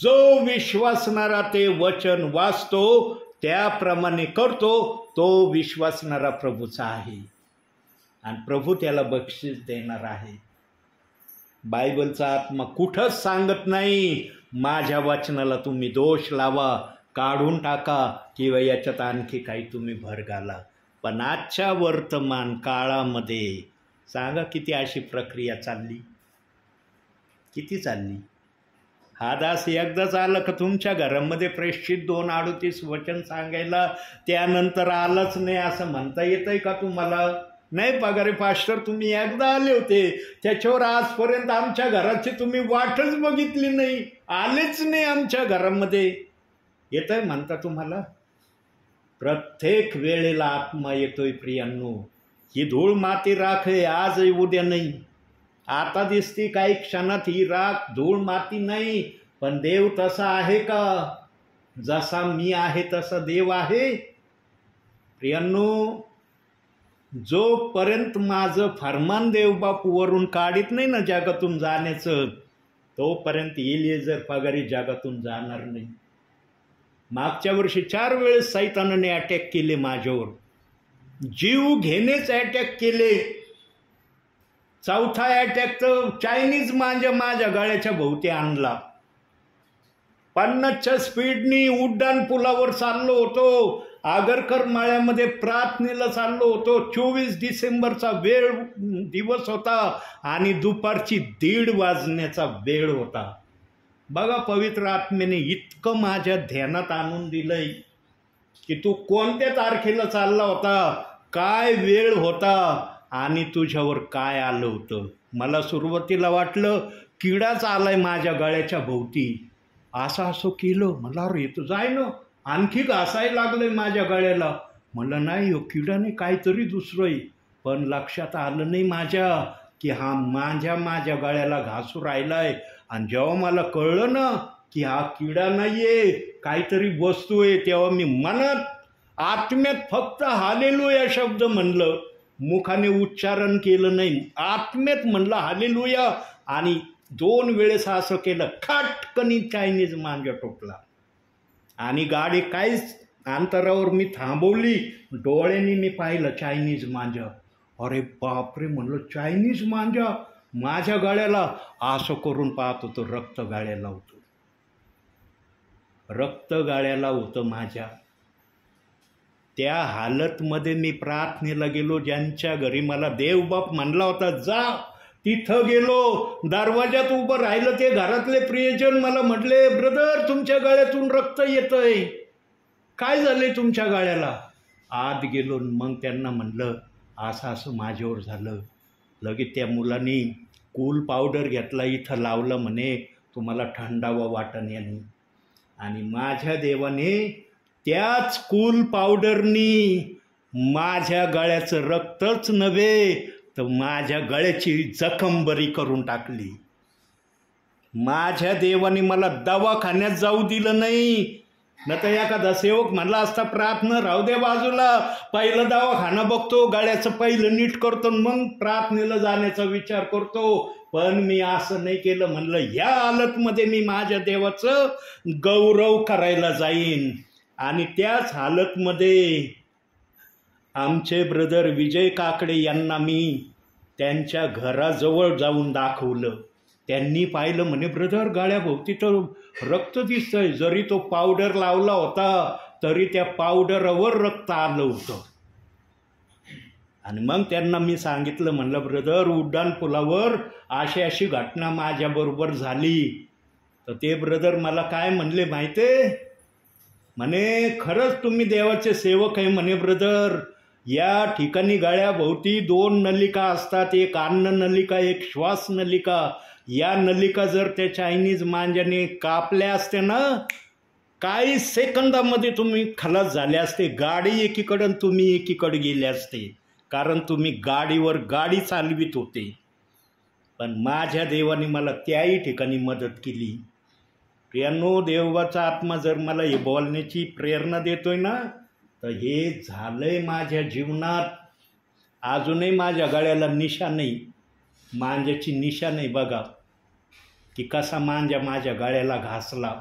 जो विश्वासणारा ते वचन वाचतो त्याप्रमाणे करतो तो विश्वासणारा प्रभूचा आहे आणि प्रभू त्याला बक्षीस देणार आहे. बायबलचा आत्मा कुठंच सांगत नाही माझ्या वचनाला तुम्ही दोष लावा, काढून टाका किंवा याच्यात आणखी काही तुम्ही भर घाला. पण आजच्या वर्तमान काळामध्ये सांगा किती अशी प्रक्रिया चालली, किती चालली. हा दास एकदाच आलं का तुमच्या घरामध्ये प्रेषित 2:38 वचन सांगायला, त्यानंतर आलंच नाही असं म्हणता येतंय का तुम्हाला? नाही पगारे पास्टर, तुम्ही एकदा आले होते, त्याच्यावर आजपर्यंत आमच्या घराची तुम्ही वाटच बघितली नाही, आलेच नाही आमच्या घरामध्ये. येतंय म्हणता तुम्हाला? प्रत्येक वेळेला आत्मा येतोय प्रियांनो. ही धूळ माती राख आहे, आज उद्या नाही. आता दिसती काही क्षणात ही राख धूळ माती नाही, पण देव तसा आहे का? जसा मी आहे तसा देव आहे. प्रियांनो, जोपर्यंत माझं फरमान देवबापूवरून काढीत नाही ना जगातून जाण्याचं, तोपर्यंत एलिएझर पगारी जगातून जाणार नाही. मागच्या वर्षी 4 वेळेस सैतानाने अटॅक केले माझ्यावर, जीव घेणेच अटॅक केले. चौथा अटॅक तर चायनीज माझ्या गळ्याच्या भोवती आणला. 50च्या स्पीडनी उड्डाण पुलावर चाललो होतो, आगरकर माळ्यामध्ये प्रार्थनेला चाललो होतो. 24 डिसेंबरचा दिवस होता आणि दुपारची 1:30 वाजण्याचा वेळ होता. बघा, पवित्र आत्मेने इतकं माझ्या ध्यानात आणून दिलंय की तू कोणत्या तारखेला चालला होता, काय वेळ होता आणि तुझ्यावर काय आलं होतं. मला सुरुवातीला वाटलं किडाच आलाय माझ्या गळ्याच्या भोवती. असं केलं, मला अरे येतो जाय ना, आणखी घासायला लागलंय माझ्या गळ्याला. म्हणलं नाही, हो किडाने काहीतरी दुसरं आहे. पण लक्षात आलं नाही माझ्या की हा माझ्या गळ्याला घासू राहिलाय. आणि जेव्हा मला कळलं ना की हा किडा नाहीये, काहीतरी वस्तू आहे, तेव्हा मी मनात आत्म्यात फक्त हालेलुया शब्द म्हणलं, मुखाने उच्चारण केलं नाही, आत्म्यात म्हणलं हालेलुया. आणि 2 वेळेस असं केलं, खटकनी चायनीज मांजा टोकला आणि गाडी काहीच अंतरावर मी थांबवली. डोळ्यांनी मी पाहिलं चायनीज मांजा. अरे बापरे, म्हणलं चायनीज मांजा माझ्या गळ्याला. असं करून पाहत होतो, रक्त गाळ्याला होतं, रक्त गाळ्याला होतं माझ्या. त्या हालतमध्ये मी प्रार्थनेला गेलो. ज्यांच्या घरी मला देवबाप म्हणला होता जा, तिथं गेलो. दरवाजात उभं राहिलं. ते घरातले प्रियजन मला म्हटले, ब्रदर तुमच्या गळ्यातून रक्त येतंय, काय झालंय तुमच्या गळ्याला? आत गेलो. मग त्यांना म्हणलं असं माझ्यावर झालं. लगेच त्या मुलांनी कूल पावडर घेतला, इथं लावलं, म्हणे तुम्हाला थंडावं वाटण यांनी. आणि माझ्या देवाने त्याच कूल पावडरनी माझ्या गळ्याचं रक्तच नव्हे तर माझ्या गळ्याची जखम बरी करून टाकली. माझ्या देवाने मला दवाखान्यात जाऊ दिलं नाही. न तर एखादा सेवक म्हणला असता प्रार्थना राहू दे बाजूला, पहिलं दवाखाना बघतो, गळ्याचं पहिलं नीट करतो, मग प्रार्थनेला जाण्याचा विचार करतो. पण मी असं नाही केलं. म्हणलं ह्या हालतमध्ये मी माझ्या देवाचं गौरव करायला जाईन. आणि त्याच हालतमध्ये आमचे ब्रदर विजय काकडे यांना मी त्यांच्या घराजवळ जाऊन दाखवलं. त्यांनी पाहिलं, म्हणे ब्रदर गाळ्याभोवती तर रक्त दिसतंय. जरी तो पावडर लावला होता तरी त्या पावडरवर रक्त आलं होतं. आणि मग त्यांना मी सांगितलं, म्हणलं ब्रदर उड्डाण पुलावर अशी घटना माझ्याबरोबर झाली. तर ते ब्रदर मला काय म्हणले माहिती आहे? म्हणे खरंच तुम्ही देवाचे सेवक आहे म्हणे ब्रदर. या ठिकाणी गळ्याभोवती 2 नलिका असतात, एक अन्न नलिका, एक श्वास नलिका. या नलिका जर त्या चायनीज मांजाने कापल्या असते ना, काही सेकंदामध्ये तुम्ही खलास झाले असते. गाडी एकीकडं तुम्ही एकीकडे गेले असते, कारण तुम्ही गाडीवर गाडी चालवित होते. पण माझ्या देवाने मला त्याही ठिकाणी मदत केली. प्रियांनो, देवाचा आत्मा जर मला हे बोलण्याची प्रेरणा देतोय ना, तर हे झालंय माझ्या जीवनात. अजूनही माझ्या गळ्याला निशा नाही, मांजाची निशा नाही. बघा की कसा मांजा माझ्या गळ्याला घासला.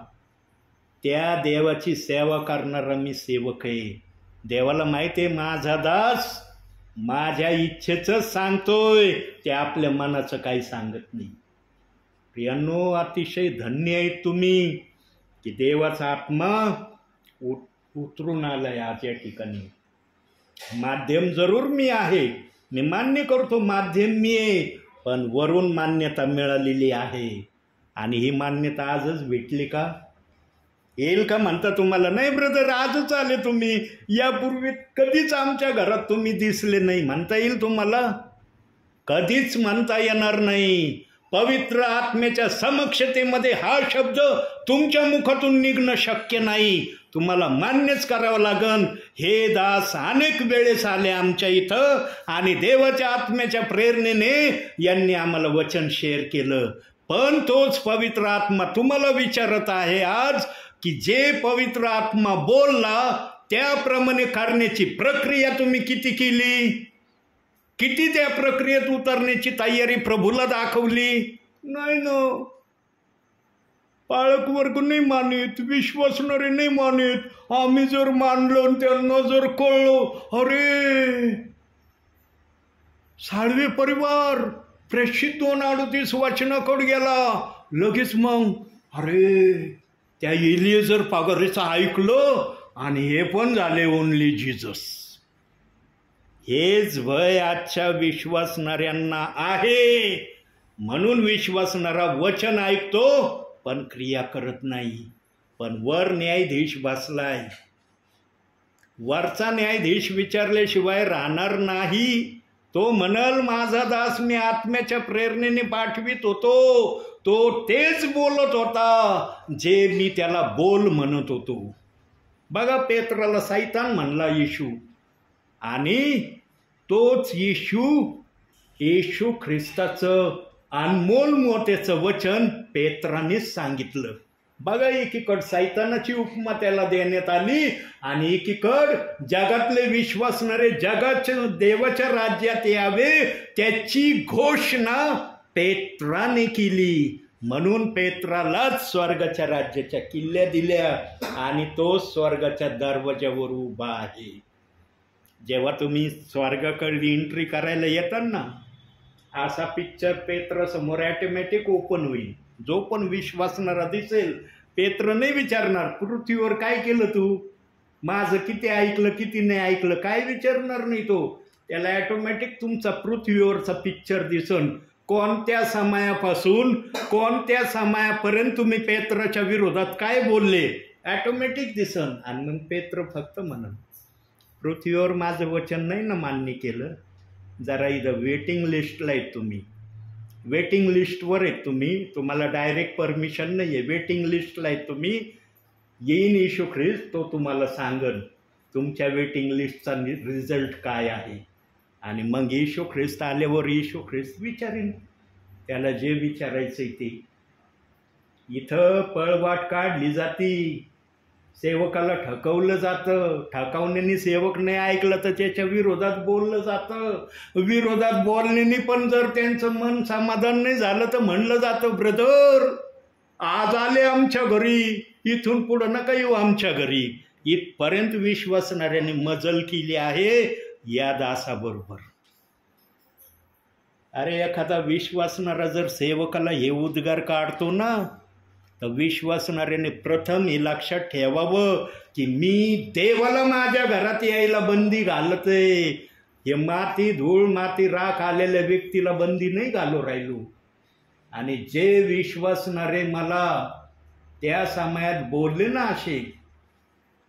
त्या देवाची सेवा करणारा मी सेवक आहे. देवाला माहिती आहे माझा दास माझ्या इच्छेचंच सांगतोय, ते आपल्या मनाचं काही सांगत नाही. प्रियांनो, अतिशय धन्य आहेत तुम्ही की देवाचा आत्मा उतरून आलाय आज या ठिकाणी. माध्यम जरूर मी आहे, मी मान्य करतो माध्यम मी आहे, पण वरून मान्यता मिळालेली आहे. आणि ही मान्यता आजच भेटली का? येईल का म्हणता तुम्हाला? नाही ब्रदर आजच आले तुम्ही, यापूर्वी कधीच आमच्या घरात तुम्ही दिसले नाही म्हणता येईल तुम्हाला? कधीच म्हणता येणार नाही. पवित्र आत्म्याच्या समक्षतेमध्ये हा शब्द तुमच्या मुखातून निघणं शक्य नाही. तुम्हाला मान्यच करावं लागन. हे दास अनेक वेळेस आले आमच्या इथं आणि देवाच्या आत्म्याच्या प्रेरणेने यांनी आम्हाला वचन शेअर केलं. पण तोच पवित्र आत्मा तुम्हाला विचारत आहे आज की जे पवित्र आत्मा बोलला त्याप्रमाणे करण्याची प्रक्रिया तुम्ही किती केली? किती त्या प्रक्रियेत उतरण्याची तयारी प्रभूला दाखवली? नाही ना. पाळक वर्ग नाही मानित, विश्वासणारे नाही मानित. आम्ही जर मानलो त्यांना जर कळलो, अरे साळवे परिवार प्रेषित 2:38 वचनाकडे गेला. लगेच मग अरे त्या एलिएझर पगारेचं ऐकलं आणि हे पण झाले ओनली जीजस. हेच भय आजच्या विश्वासणाऱ्यांना आहे. म्हणून विश्वासणारा वचन ऐकतो पण क्रिया करत नाही. पण वर न्यायाधीश बसलाय. वरचा न्यायाधीश विचारल्याशिवाय राहणार नाही. तो म्हणल माझा दास मी आत्म्याच्या प्रेरणेने पाठवित होतो, तो तेच बोलत होता जे मी त्याला बोल म्हणत होतो. बघा पेत्राला सैतान म्हणला येशू, आणि तोच येशू ख्रिस्ताचं अनमोल मोत्याचं वचन पेत्रानेच सांगितलं. बघा एकीकडं सैतानाची उपमा त्याला देण्यात आली आणि एकीकडं जगातले विश्वासणारे जगाच्या देवाच्या राज्यात यावे त्याची घोषणा पेत्राने केली. म्हणून पेत्रालाच स्वर्गाच्या राज्याच्या किल्ल्या दिल्या आणि तो स्वर्गाच्या दरवाजावर उभा आहे. जेव्हा तुम्ही स्वर्गाकडे एंट्री करायला येताना असा पिक्चर पेत्रासमोर ऑटोमॅटिक ओपन होईल. जो पण विश्वासणारा दिसेल पेत्र नाही विचारणार पृथ्वीवर काय केलं तू, माझं किती ऐकलं किती नाही ऐकलं, काय विचारणार नाही तो. त्याला ऑटोमॅटिक तुमचा पृथ्वीवरचा पिक्चर दिसन. कोणत्या समयापासून कोणत्या समयापर्यंत तुम्ही पेत्राच्या विरोधात काय बोलले ऑटोमॅटिक दिसन. आणि मग पेत्र फक्त म्हणन पृथ्वीवर माझं वचन नाही ना मान्य केलं, जरा इथं वेटिंग लिस्टला आहेत तुम्ही, वेटिंग लिस्टवर आहेत तुम्ही, तुम्हाला डायरेक्ट परमिशन नाही आहे, वेटिंग लिस्टला आहेत तुम्ही. येईन येशू ख्रिस्त, तो तुम्हाला सांगन तुमच्या वेटिंग लिस्टचा रिझल्ट काय आहे. आणि मग येशू ख्रिस्त आल्यावर येशू ख्रिस्त विचारेन त्याला जे विचारायचं ते. इथं पळवाट काढली जाती, सेवकाला ठकवलं जातं, ठकावण्याने सेवक नाही ऐकलं तर त्याच्या विरोधात बोललं जातं, विरोधात बोलण्याने पण जर त्यांचं मन समाधान नाही झालं तर म्हणलं जातं, ब्रदर आज आले आमच्या घरी, इथून पुढं नका येऊ आमच्या घरी. इथपर्यंत विश्वासणाऱ्याने मजल केली आहे या दासाबरोबर. अरे एखादा विश्वासणारा जर सेवकाला हे उद्गार काढतो ना, तर विश्वासणाऱ्याने प्रथम हे लक्षात ठेवावं की मी देवाला माझ्या घरात यायला बंदी घालते. हे माती धूळ माती राख आलेल्या व्यक्तीला बंदी नाही घालू राहिलो. आणि जे विश्वासणारे मला त्या समयात बोलले ना असे,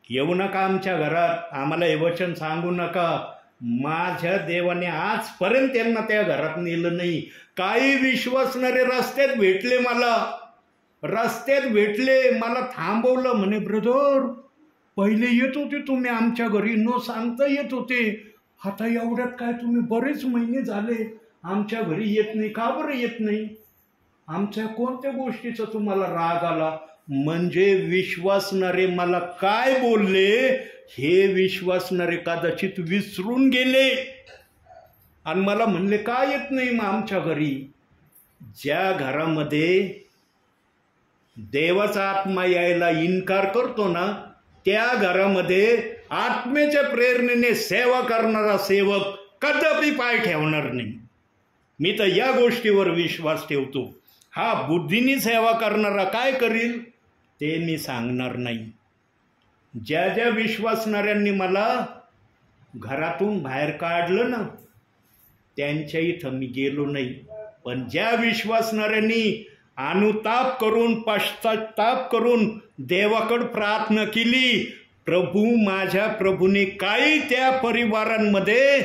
येऊ नका आमच्या घरात, आम्हाला हे वचन सांगू नका, माझ्या देवाने आजपर्यंत त्यांना त्या घरात नेलं नाही. काही विश्वासणारे रस्त्यात भेटले, मला थांबवलं, म्हणे ब्रदर पहिले येत होते तुम्ही आमच्या घरी, न सांगता येत होते, आता एवढ्यात काय तुम्ही बरेच महिने झाले आमच्या घरी येत नाही, का बरं येत नाही, आमच्या कोणत्या गोष्टीचा तुम्हाला राग आला. म्हणजे विश्वासणारे मला काय बोलले हे विश्वासणारे कदाचित विसरून गेले आणि मला म्हणले का येत नाही मग आमच्या घरी. ज्या घरामध्ये देवाचा आत्मा यायला इन्कार करतो ना, त्या घरामध्ये आत्मेच्या प्रेरणेने सेवा करणारा सेवक कदापि पाय ठेवणार नाही. मी तर या गोष्टीवर विश्वास ठेवतो. हा बुद्धीने सेवा करणारा काय करील ते मी सांगणार नाही. ज्या ज्या विश्वासणाऱ्यांनी मला घरातून बाहेर काढलं ना, त्यांच्या इथं मी गेलो नाही. पण ज्या विश्वासणाऱ्यांनी अनुताप करून पश्चाताप करून देवाकडे प्रार्थना केली, माझ्या प्रभूने काही त्या परिवारांमध्ये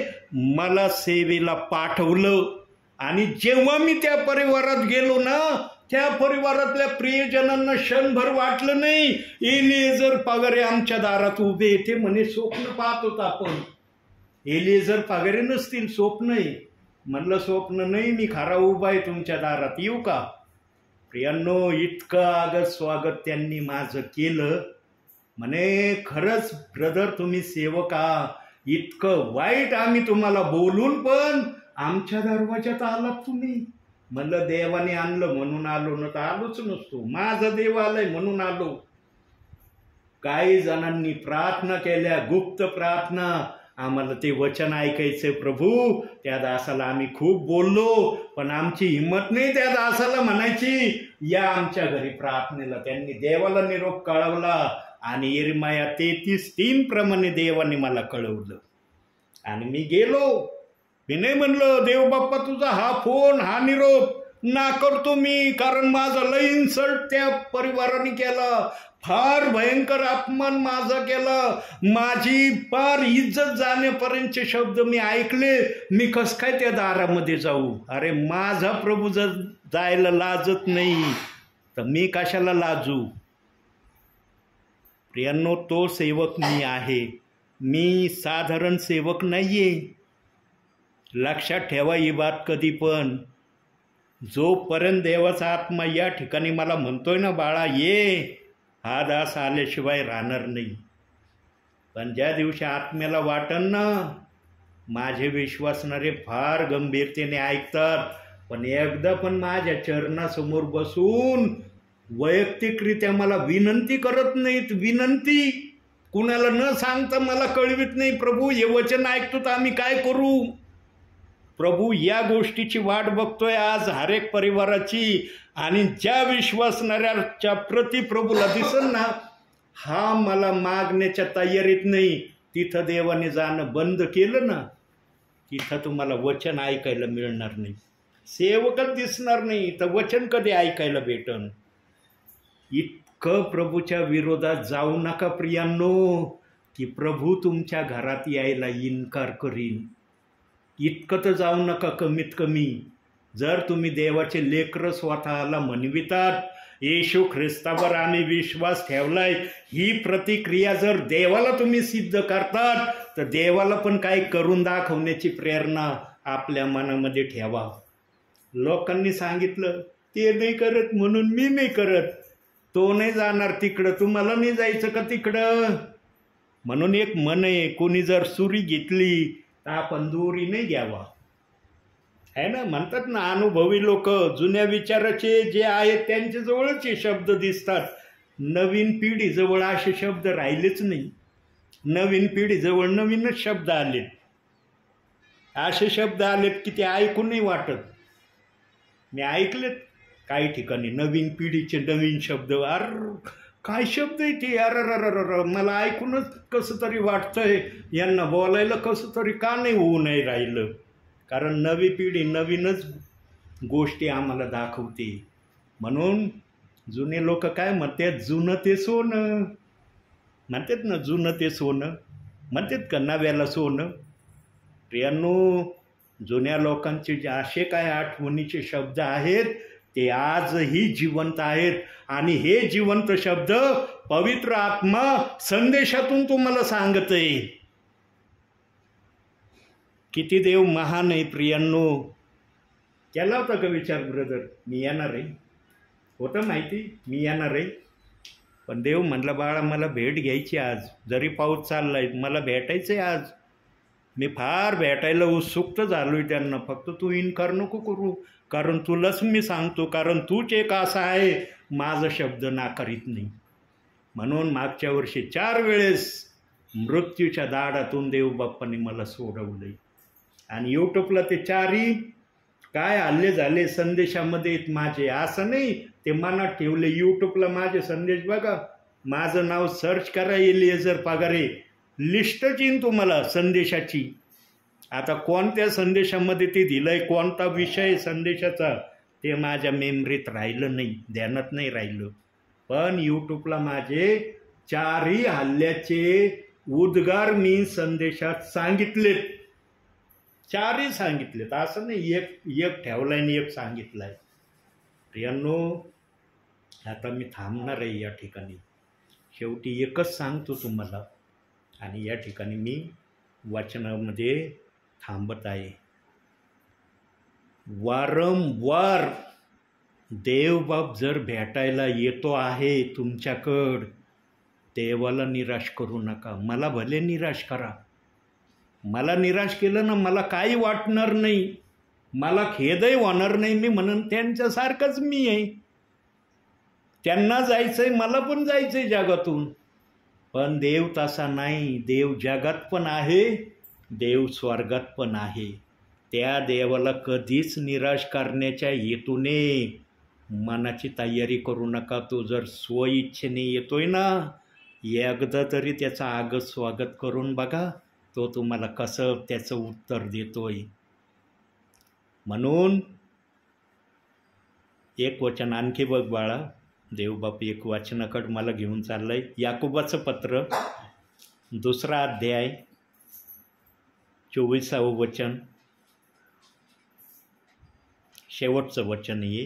मला सेवेला पाठवलं. आणि जेव्हा मी त्या परिवारात गेलो ना, त्या परिवारातल्या प्रियजनांना क्षणभर वाटलं नाही एलिएझर पगारे आमच्या दारात उभे, ते म्हणे स्वप्न पाहत होता आपण. एलिएझर पगारे नसतील, स्वप्न आहे. म्हणलं स्वप्न नाही, मी खरा उभा आहे तुमच्या दारात, येऊ का. प्रियांनो, इतकं आगत स्वागत त्यांनी माझं केलं. म्हणे खरंच ब्रदर तुम्ही सेवक आहात, इतकं वाईट आम्ही तुम्हाला बोलून पण आमच्या दरवाजात आलात तुम्ही. म्हणलं देवाने आणलं म्हणून आलो, न तर आलोच नसतो, माझा देव आलाय म्हणून आलो. काही जणांनी प्रार्थना केल्या, गुप्त प्रार्थना, आम्हाला ते वचन ऐकायचं प्रभू, त्या दासाला आम्ही खूप बोललो पण आमची हिंमत नाही त्या दासाला म्हणायची या आमच्या घरी प्रार्थनेला. त्यांनी देवाला निरोप कळवला आणि यिर्मया 33:3 प्रमाणे देवाने मला कळवलं आणि मी गेलो. मी नाही म्हणलं देव बाप्पा तुझा हा फोन हा निरोप ना करतो मी, कारण माझा लई इन्सल्ट त्या परिवाराने केला, फार भयंकर अपमान माझा केला, माझी फार इज्जत जाण्यापर्यंतचे शब्द मी ऐकले. मी कस काय त्या दारामध्ये जाऊ. अरे माझा प्रभू जर जायला लाजत नाही तर मी कशाला लाजू. प्रियांनो, तो सेवक मी आहे, मी साधारण सेवक नाहीये. लक्षात ठेवा ही बात कधी पण. जोपर्यंत देवाचा आत्मा या ठिकाणी मला म्हणतोय ना बाळा ये, हा दास आल्याशिवाय राहणार नाही. पण ज्या दिवशी आत्म्याला वाटन ना, माझे विश्वासणारे फार गंभीरतेने ऐकतात, पण एकदा पण माझ्या चरणासमोर बसून वैयक्तिकरित्या मला विनंती करत नाहीत. विनंती कुणाला न सांगता मला कळवित नाही, प्रभू हे वचन ऐकतो तर आम्ही काय करू. प्रभू या गोष्टीची वाट बघतोय आज हर एक परिवाराची. आणि ज्या विश्वासणाऱ्याच्या प्रति प्रभूला दिसन ना, हा मला मागण्याच्या तयारीत नाही, तिथं देवाने जाणं बंद केलं ना, तिथं तुम्हाला वचन ऐकायला मिळणार नाही, सेवकच दिसणार नाही, तर वचन कधी ऐकायला भेटन. इतकं प्रभूच्या विरोधात जाऊ नका प्रियांनो, की प्रभू तुमच्या घरात यायला इन्कार करीन. इतकं तर जाऊ नका कमीत कमी. जर तुम्ही देवाचे लेकरं स्वतःला म्हणवितात, येशू ख्रिस्तावर आम्ही विश्वास ठेवलाय, ही प्रतिक्रिया जर देवाला तुम्ही सिद्ध करतात, तर देवाला पण काही करून दाखवण्याची प्रेरणा आपल्या मनामध्ये ठेवा. लोकांनी सांगितलं ते नाही करत म्हणून मी नाही करत, तो नाही जाणार तिकडं, तुम्हाला नाही जायचं का तिकडं? म्हणून एक मन आहे, कोणी जर सुरी घेतली तर आपण दोरी नाही घ्यावा, आहे ना. म्हणतात ना, अनुभवी लोक, जुन्या विचाराचे जे आहेत त्यांच्या जवळच हे शब्द दिसतात. नवीन पिढीजवळ असे शब्द राहिलेच नाही. नवीन पिढीजवळ नवीनच शब्द आलेत. असे शब्द आलेत की ते ऐकून नाही वाटत. मी ऐकलेत काही ठिकाणी नवीन पिढीचे नवीन शब्द. काय शब्द आहे ते, मला ऐकूनच कसं तरी वाटतंय, यांना बोलायला कसं तरी का नाही होऊ नाही राहिलं. कारण नवी पिढी नवीनच गोष्टी आम्हाला दाखवते. म्हणून जुने लोक काय म्हणतात, जुनं ते सोनं म्हणतात ना, जुनं ते सोनं म्हणतात का, नव्याला सोनं. प्रियांनो, जुन्या लोकांचे जे असे काय आठवणीचे शब्द आहेत ते आजही जिवंत आहेत. आणि हे जिवंत शब्द पवित्र आत्मा संदेशातून तुम्हाला सांगते. किती देव महान आहे प्रियांनो. केला होता का विचार ब्रदर, मी येणार आहे? होतं माहिती, मी येणार आहे. पण देव म्हणला, बाळा मला भेट घ्यायची आज, जरी पाऊस चाललाय मला भेटायचं आहे आज. मी फार भेटायला उत्सुक झालो आहे त्यांना, फक्त तू इन्कार नको करू, कारण तुलाच मी सांगतो, कारण तूच एक असा आहे माझा शब्द नाकारित नाही. म्हणून मागच्या वर्षी 4 वेळेस मृत्यूच्या दाढातून देवबाप्पांनी मला सोडवलं. आणि यूट्यूबला ते 4ही काय हल्ले झाले संदेशामध्ये माझे, असं नाही ते मनात ठेवले. यूट्यूबला माझे संदेश बघा, माझं नाव सर्च करा, एलिएझर पगारे, लिस्टच येईन तुम्हाला संदेशाची. आता कोणत्या संदेशामध्ये ते दिलंय, कोणता विषय संदेशाचा, ते माझ्या मेमरीत राहिलं नाही, ध्यानात नाही राहिलं. पण यूट्यूबला माझे 4ही हल्ल्याचे उद्गार मी संदेशात सांगितलेत. 4ही सांगितलेत, असं नाही एक ठेवलाय आणि एक सांगितलाय. प्रियांनो, आता मी थांबणार आहे या ठिकाणी. शेवटी एकच सांगतो तुम्हाला, आणि या ठिकाणी मी वचनामध्ये थांबत आहे. वारंवार देवबाप जर भेटायला येतो आहे तुमच्याकडं, देवाला निराश करू नका. मला भले निराश करा, मला निराश केलं ना मला काही वाटणार नाही, मला खेदही होणार नाही. मी म्हणून त्यांच्यासारखंच मी आहे, त्यांना जायचंय, मला पण जायचंय जगातून. पण देव तसा नाही. देव जगात पण आहे, देव स्वर्गात पण आहे. त्या देवाला कधीच निराश करण्याच्या हेतूने मनाची तयारी करू नका. तो जर स्वइच्छेने येतोय ना, एकदा तरी त्याचं आगत स्वागत करून बघा, तो तुम्हाला कसं त्याचं उत्तर देतोय. म्हणून एक वचन आणखी बघ बाळा, देवबाप एक वचनाकडं मला घेऊन चाललंय. याकोबाचं पत्र 2रा अध्याय 24वं वचन, शेवटचं वचन आहे.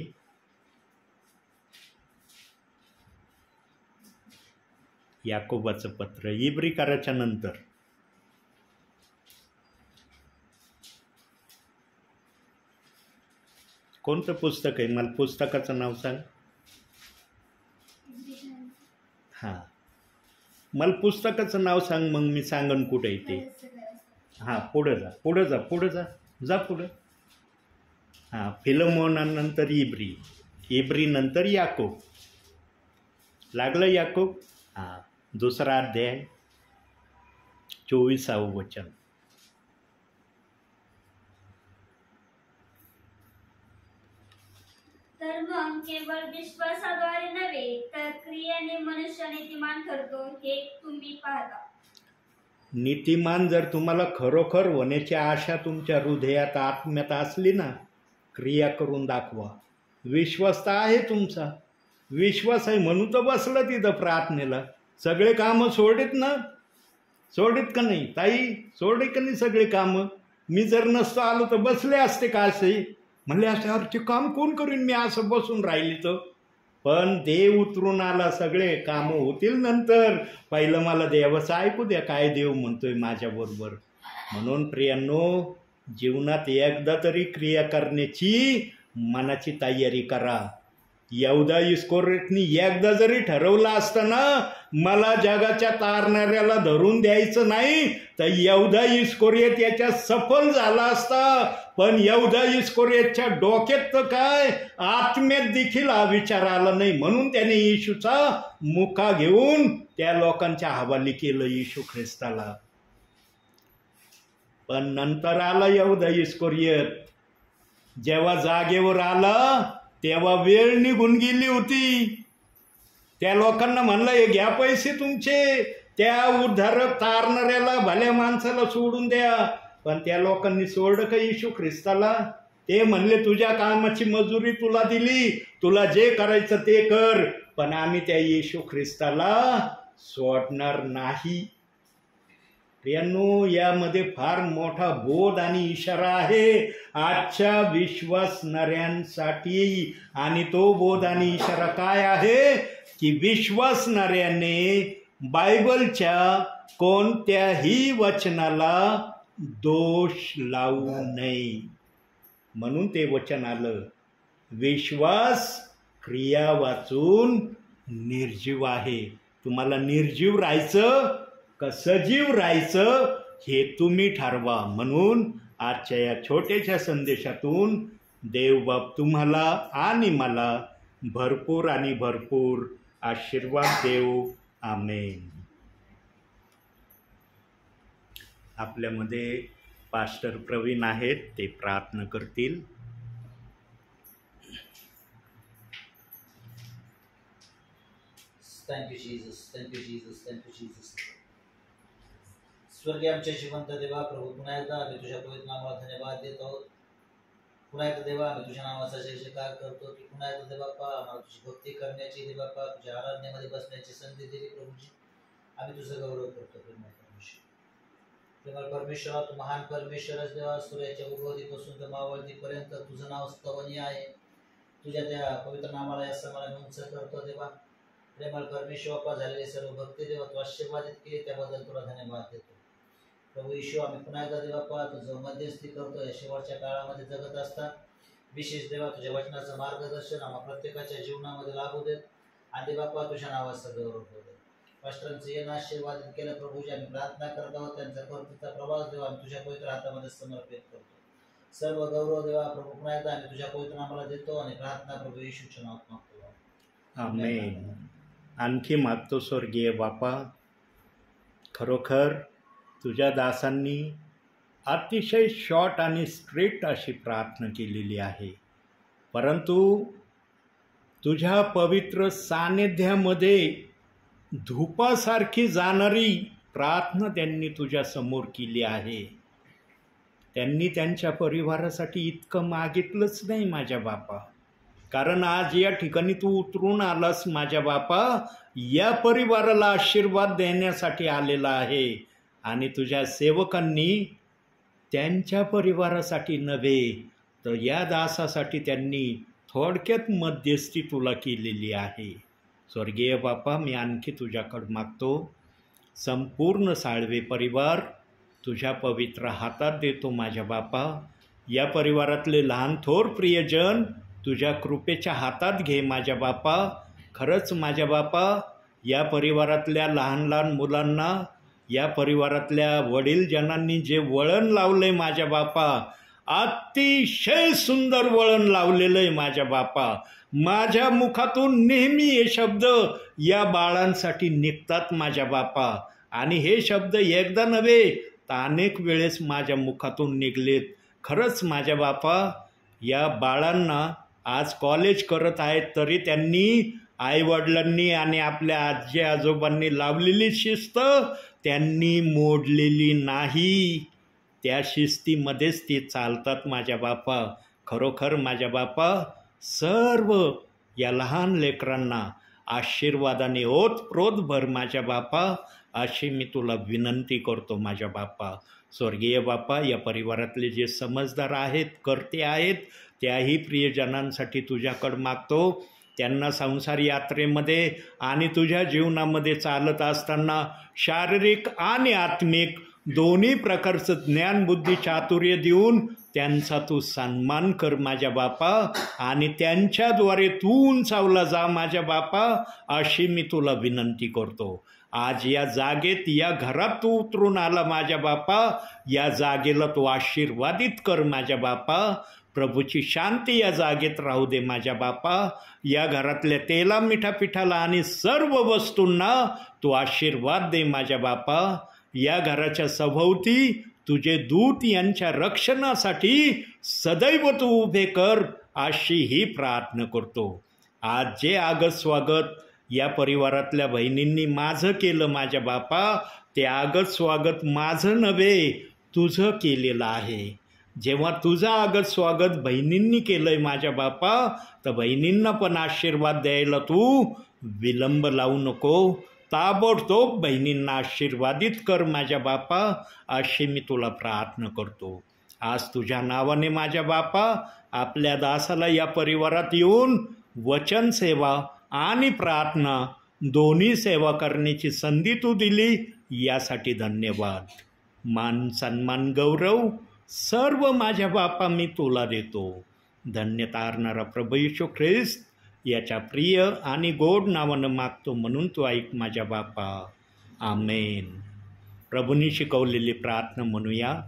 याकोबाचं पत्र इब्रिकाराच्या नंतर कोणतं पुस्तक आहे? मला पुस्तकाचं नाव सांग. हां, मला पुस्तकाचं नाव सांग, मग मी सांगन कुठे ते. हां, पुढं जा, पुढं जा, पुढं जा, जा पुढं. हां, फिलमोनानंतर इब्री, इब्री नंतर याकोब. लागलं याकोब? हां, 2रा अध्याय 24वं वचन. तर मग केवळ विश्वासाद्वारे नव्हे तर क्रियेने मनुष्य नीतिमान ठरतो हे तुम्ही पाहता. नीतिमान जर तुम्हाला खरोखर होण्याची आशा तुमच्या हृदयात आत्म्यात असली ना, क्रिया करून दाखवा. विश्वास तर आहे तुमचा, विश्वास आहे म्हणून तर बसलं तिथं प्रार्थनेला. सगळे कामं सोडित ना, सोडित का नाही ताई? सोडे का नाही सगळे कामं? मी जर नसतो आलो तर बसले असते का असे? म्हणले असते अरे काम कोण करीन मी असं बसून राहिली तर. पण देव उतरून आला, सगळे कामं होतील नंतर, पहिलं मला देवाचं ऐकू द्या काय देव म्हणतोय माझ्याबरोबर. म्हणून प्रियांनो, जीवनात एकदा तरी क्रिया करण्याची मनाची तयारी करा. यहूदा इस्करियोतनी एकदा जरी ठरवलं असतं ना मला जगाच्या तारणाऱ्याला धरून द्यायचं नाही, तर यहूदा इस्करियोत याच्यात सफल झाला असता. पण यहूदा इस्करियोतच्या डोक्यात तर काय, आत्म्यात देखील हा विचार आला नाही. म्हणून त्याने येशूचा मुका घेऊन त्या लोकांच्या हवाली केलं येशू ख्रिस्ताला. पण नंतर आला यहूदा इस्करियोत. जेव्हा जागेवर आला तेव्हा वेळ निघून गेली होती. त्या लोकांना म्हणलं हे घ्या पैसे तुमचे, त्या उद्धारक तारणाऱ्याला भल्या माणसाला सोडून द्या. पण त्या लोकांनी सोडलं का येशू ख्रिस्ताला? ते म्हणले तुझ्या कामाची मजुरी तुला दिली, तुला जे करायचं ते कर, पण आम्ही त्या येशू ख्रिस्ताला सोडणार नाही. प्रियांनो, यामध्ये फार मोठा बोध आणि इशारा आहे आजच्या विश्वासणाऱ्यांसाठी. आणि तो बोध आणि इशारा काय आहे की विश्वासणाऱ्याने बायबलच्या कोणत्याही वचनाला दोष लावू नये. म्हणून ते वचन आलं, विश्वास क्रिया वाचून निर्जीव आहे. तुम्हाला निर्जीव राहायचं का सजीव राहायचं हे तुम्ही ठरवा. म्हणून आजच्या या छोट्याशा संदेशातून देवबाप तुम्हाला आणि मला भरपूर आणि भरपूर आशीर्वाद देव. आमेन. आपल्यामध्ये पास्टर प्रवीण आहेत, ते प्रार्थना करतील. Thank you Jesus, thank you Jesus, thank you Jesus. स्वर्गीय आमच्या जिवंत देवा प्रभू, पुन्हा एकदा आम्ही तुझ्या पवित्र नामाला धन्यवाद देत आहोत. पुन्हा एकदा देवा आम्ही तुझ्या नावाचा जयजयकार करतो की पुन्हा एकदा देवाप्पा आम्हाला तुझी भक्ती करण्याची, देवाप्पा तुझ्या आराधनेमध्ये बसण्याची संधी दिली. प्रभूजी आम्ही तुझा गौरव करतो. प्रेमळ परमेश्वरा, तू महान परमेश्वरच देवा. सूर्याच्या उगवतीपासून तर मावळतीपर्यंत तुझं नाव स्तवनीय आहे. तुझ्या त्या पवित्र नामाला या समाला मी उंच करतो देवा. प्रेमळ परमेश्वर, झालेले सर्व भक्ती देवा तू आशीर्वादित केले, त्याबद्दल तुला धन्यवाद देतो. प्रभू येशू, आम्ही पुन्हा एकदा देवाप्पा तुझं मध्यस्थी करतो या शेवटच्या काळामध्ये जगत असतात. विशेष देवा तुझ्या वचनाचं मार्गदर्शन आम्हा प्रत्येकाच्या जीवनामध्ये लागू देत आणि देवाप्पा तुझ्या नावाचा गौरव होऊ दे. पास्टरांचं येणं आशीर्वादित केलं प्रभूजी. आम्ही प्रार्थना करत आहोत त्यांचा परतीचा प्रवास देवा आम्ही तुझ्या पवित्र हातामध्ये समर्पित करतो. सर्व गौरव देवा प्रभू पुन्हा एकदा आम्ही तुझ्या पवित्र नामाला देतो आणि प्रार्थना प्रभू येशूच्या नावात मागतो. आमेन. आणखी मागतो स्वर्गीय बापा, खरोखर तुझ्या दासांनी अतिशय शॉर्ट आणि स्ट्रेट अशी प्रार्थना केलेली आहे, परंतु तुझ्या पवित्र सान्निध्यामध्ये धूपासारखी जाणारी प्रार्थना त्यांनी तुझ्या समोर केली आहे. त्यांनी त्यांच्या परिवारासाठी इतकं मागितलंच नाही माझ्या बापा, कारण आज या ठिकाणी तू उतरून आलास माझ्या बापा, या परिवाराला आशीर्वाद देण्यासाठी आलेला आहे. आणि तुझ्या सेवकांनी त्यांच्या परिवारासाठी नव्हे तर या दासासाठी त्यांनी थोडक्यात मध्यस्थी तुला केलेली आहे. स्वर्गीय बापा, मी आणखी तुझ्याकडं मागतो, संपूर्ण साळवे परिवार तुझ्या पवित्र हातात देतो माझ्या बापा. या परिवारातले लहान थोर प्रियजन तुझ्या कृपेच्या हातात घे माझ्या बापा. खरंच माझ्या बापा, या परिवारातल्या लहान लहान मुलांना, या परिवारातल्या वडीलजनांनी जे वळण लावलं आहे माझ्या बापा, अतिशय सुंदर वळण लावलेलं आहे माझ्या बापा. माझ्या मुखातून नेहमी हे शब्द या बाळांसाठी निघतात माझ्या बापा, आणि हे शब्द एकदा नव्हे तर अनेक वेळेस माझ्या मुखातून निघलेत. खरंच माझ्या बापा, या बाळांना आज कॉलेज करत आहेत तरी त्यांनी आईवडिलांनी आणि आपल्या आजी आजोबांनी लावलेली शिस्त त्यांनी मोडलेली नाही. त्या शिस्तीमध्येच ते चालतात माझ्या बापा. खरोखर माझ्या बापा, सर्व या लहान लेकरांना आशीर्वादाने ओतप्रोत भर माझ्या बापा, अशी मी तुला विनंती करतो माझ्या बापा. स्वर्गीय बापा, या परिवारातले जे समजदार आहेत, कर्ते आहेत, त्याही प्रियजनांसाठी तुझ्याकडं मागतो. त्यांना संसार यात्रेमध्ये आणि तुझ्या जीवनामध्ये चालत असताना शारीरिक आणि आत्मिक दोन्ही प्रकारचं ज्ञान, बुद्धी, चातुर्य देऊन त्यांचा तू सन्मान कर माझ्या बापा, आणि त्यांच्याद्वारे तू उंचावला जा माझ्या बापा, अशी मी तुला विनंती करतो. आज या जागेत, या घरात तू उतरून आला माझ्या बापा, या जागेला तू आशीर्वादित कर माझ्या बापा. प्रभूची शांती या जागेत राहू दे माझ्या बापा. या घरातल्या तेला, मिठा, पिठाला आणि सर्व वस्तूंना तू आशीर्वाद दे माझ्या बापा. या घराच्या सभोवती तुझे दूत यांच्या रक्षणासाठी सदैव तू उभे कर, अशी ही प्रार्थना करतो. आज जे आगत स्वागत या परिवारातल्या बहिणींनी माझं केलं माझ्या बापा, ते आगत स्वागत माझं नव्हे, तुझं केलेलं आहे. जेव्हा तुझं आगत स्वागत बहिणींनी केलंय माझ्या बापा, तर बहिणींना पण आशीर्वाद द्यायला तू विलंब लावू नको. ताबडतोब बहिणींना आशीर्वादित कर माझ्या बापा, अशी मी तुला प्रार्थना करतो. आज तुझ्या नावाने माझ्या बापा, आपल्या दासाला या परिवारात येऊन वचन सेवा आणि प्रार्थना दोन्ही सेवा करण्याची संधी तू दिली, यासाठी धन्यवाद. मान, सन्मान, गौरव सर्व माझ्या बापा मी तुला देतो. धन्य तारणारा प्रभू येशू ख्रिस्त याच्या प्रिय आणि गोड नावानं मागतो, म्हणून तू ऐक माझ्या बापा. आमेन. प्रभूंनी शिकवलेली प्रार्थना म्हणूया.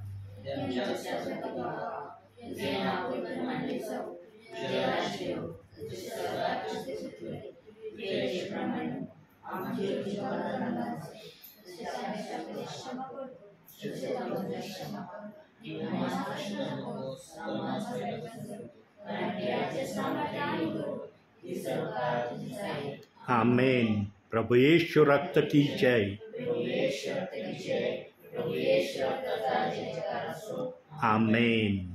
आमेन. प्रभु यीशु रक्त की जय. आमेन.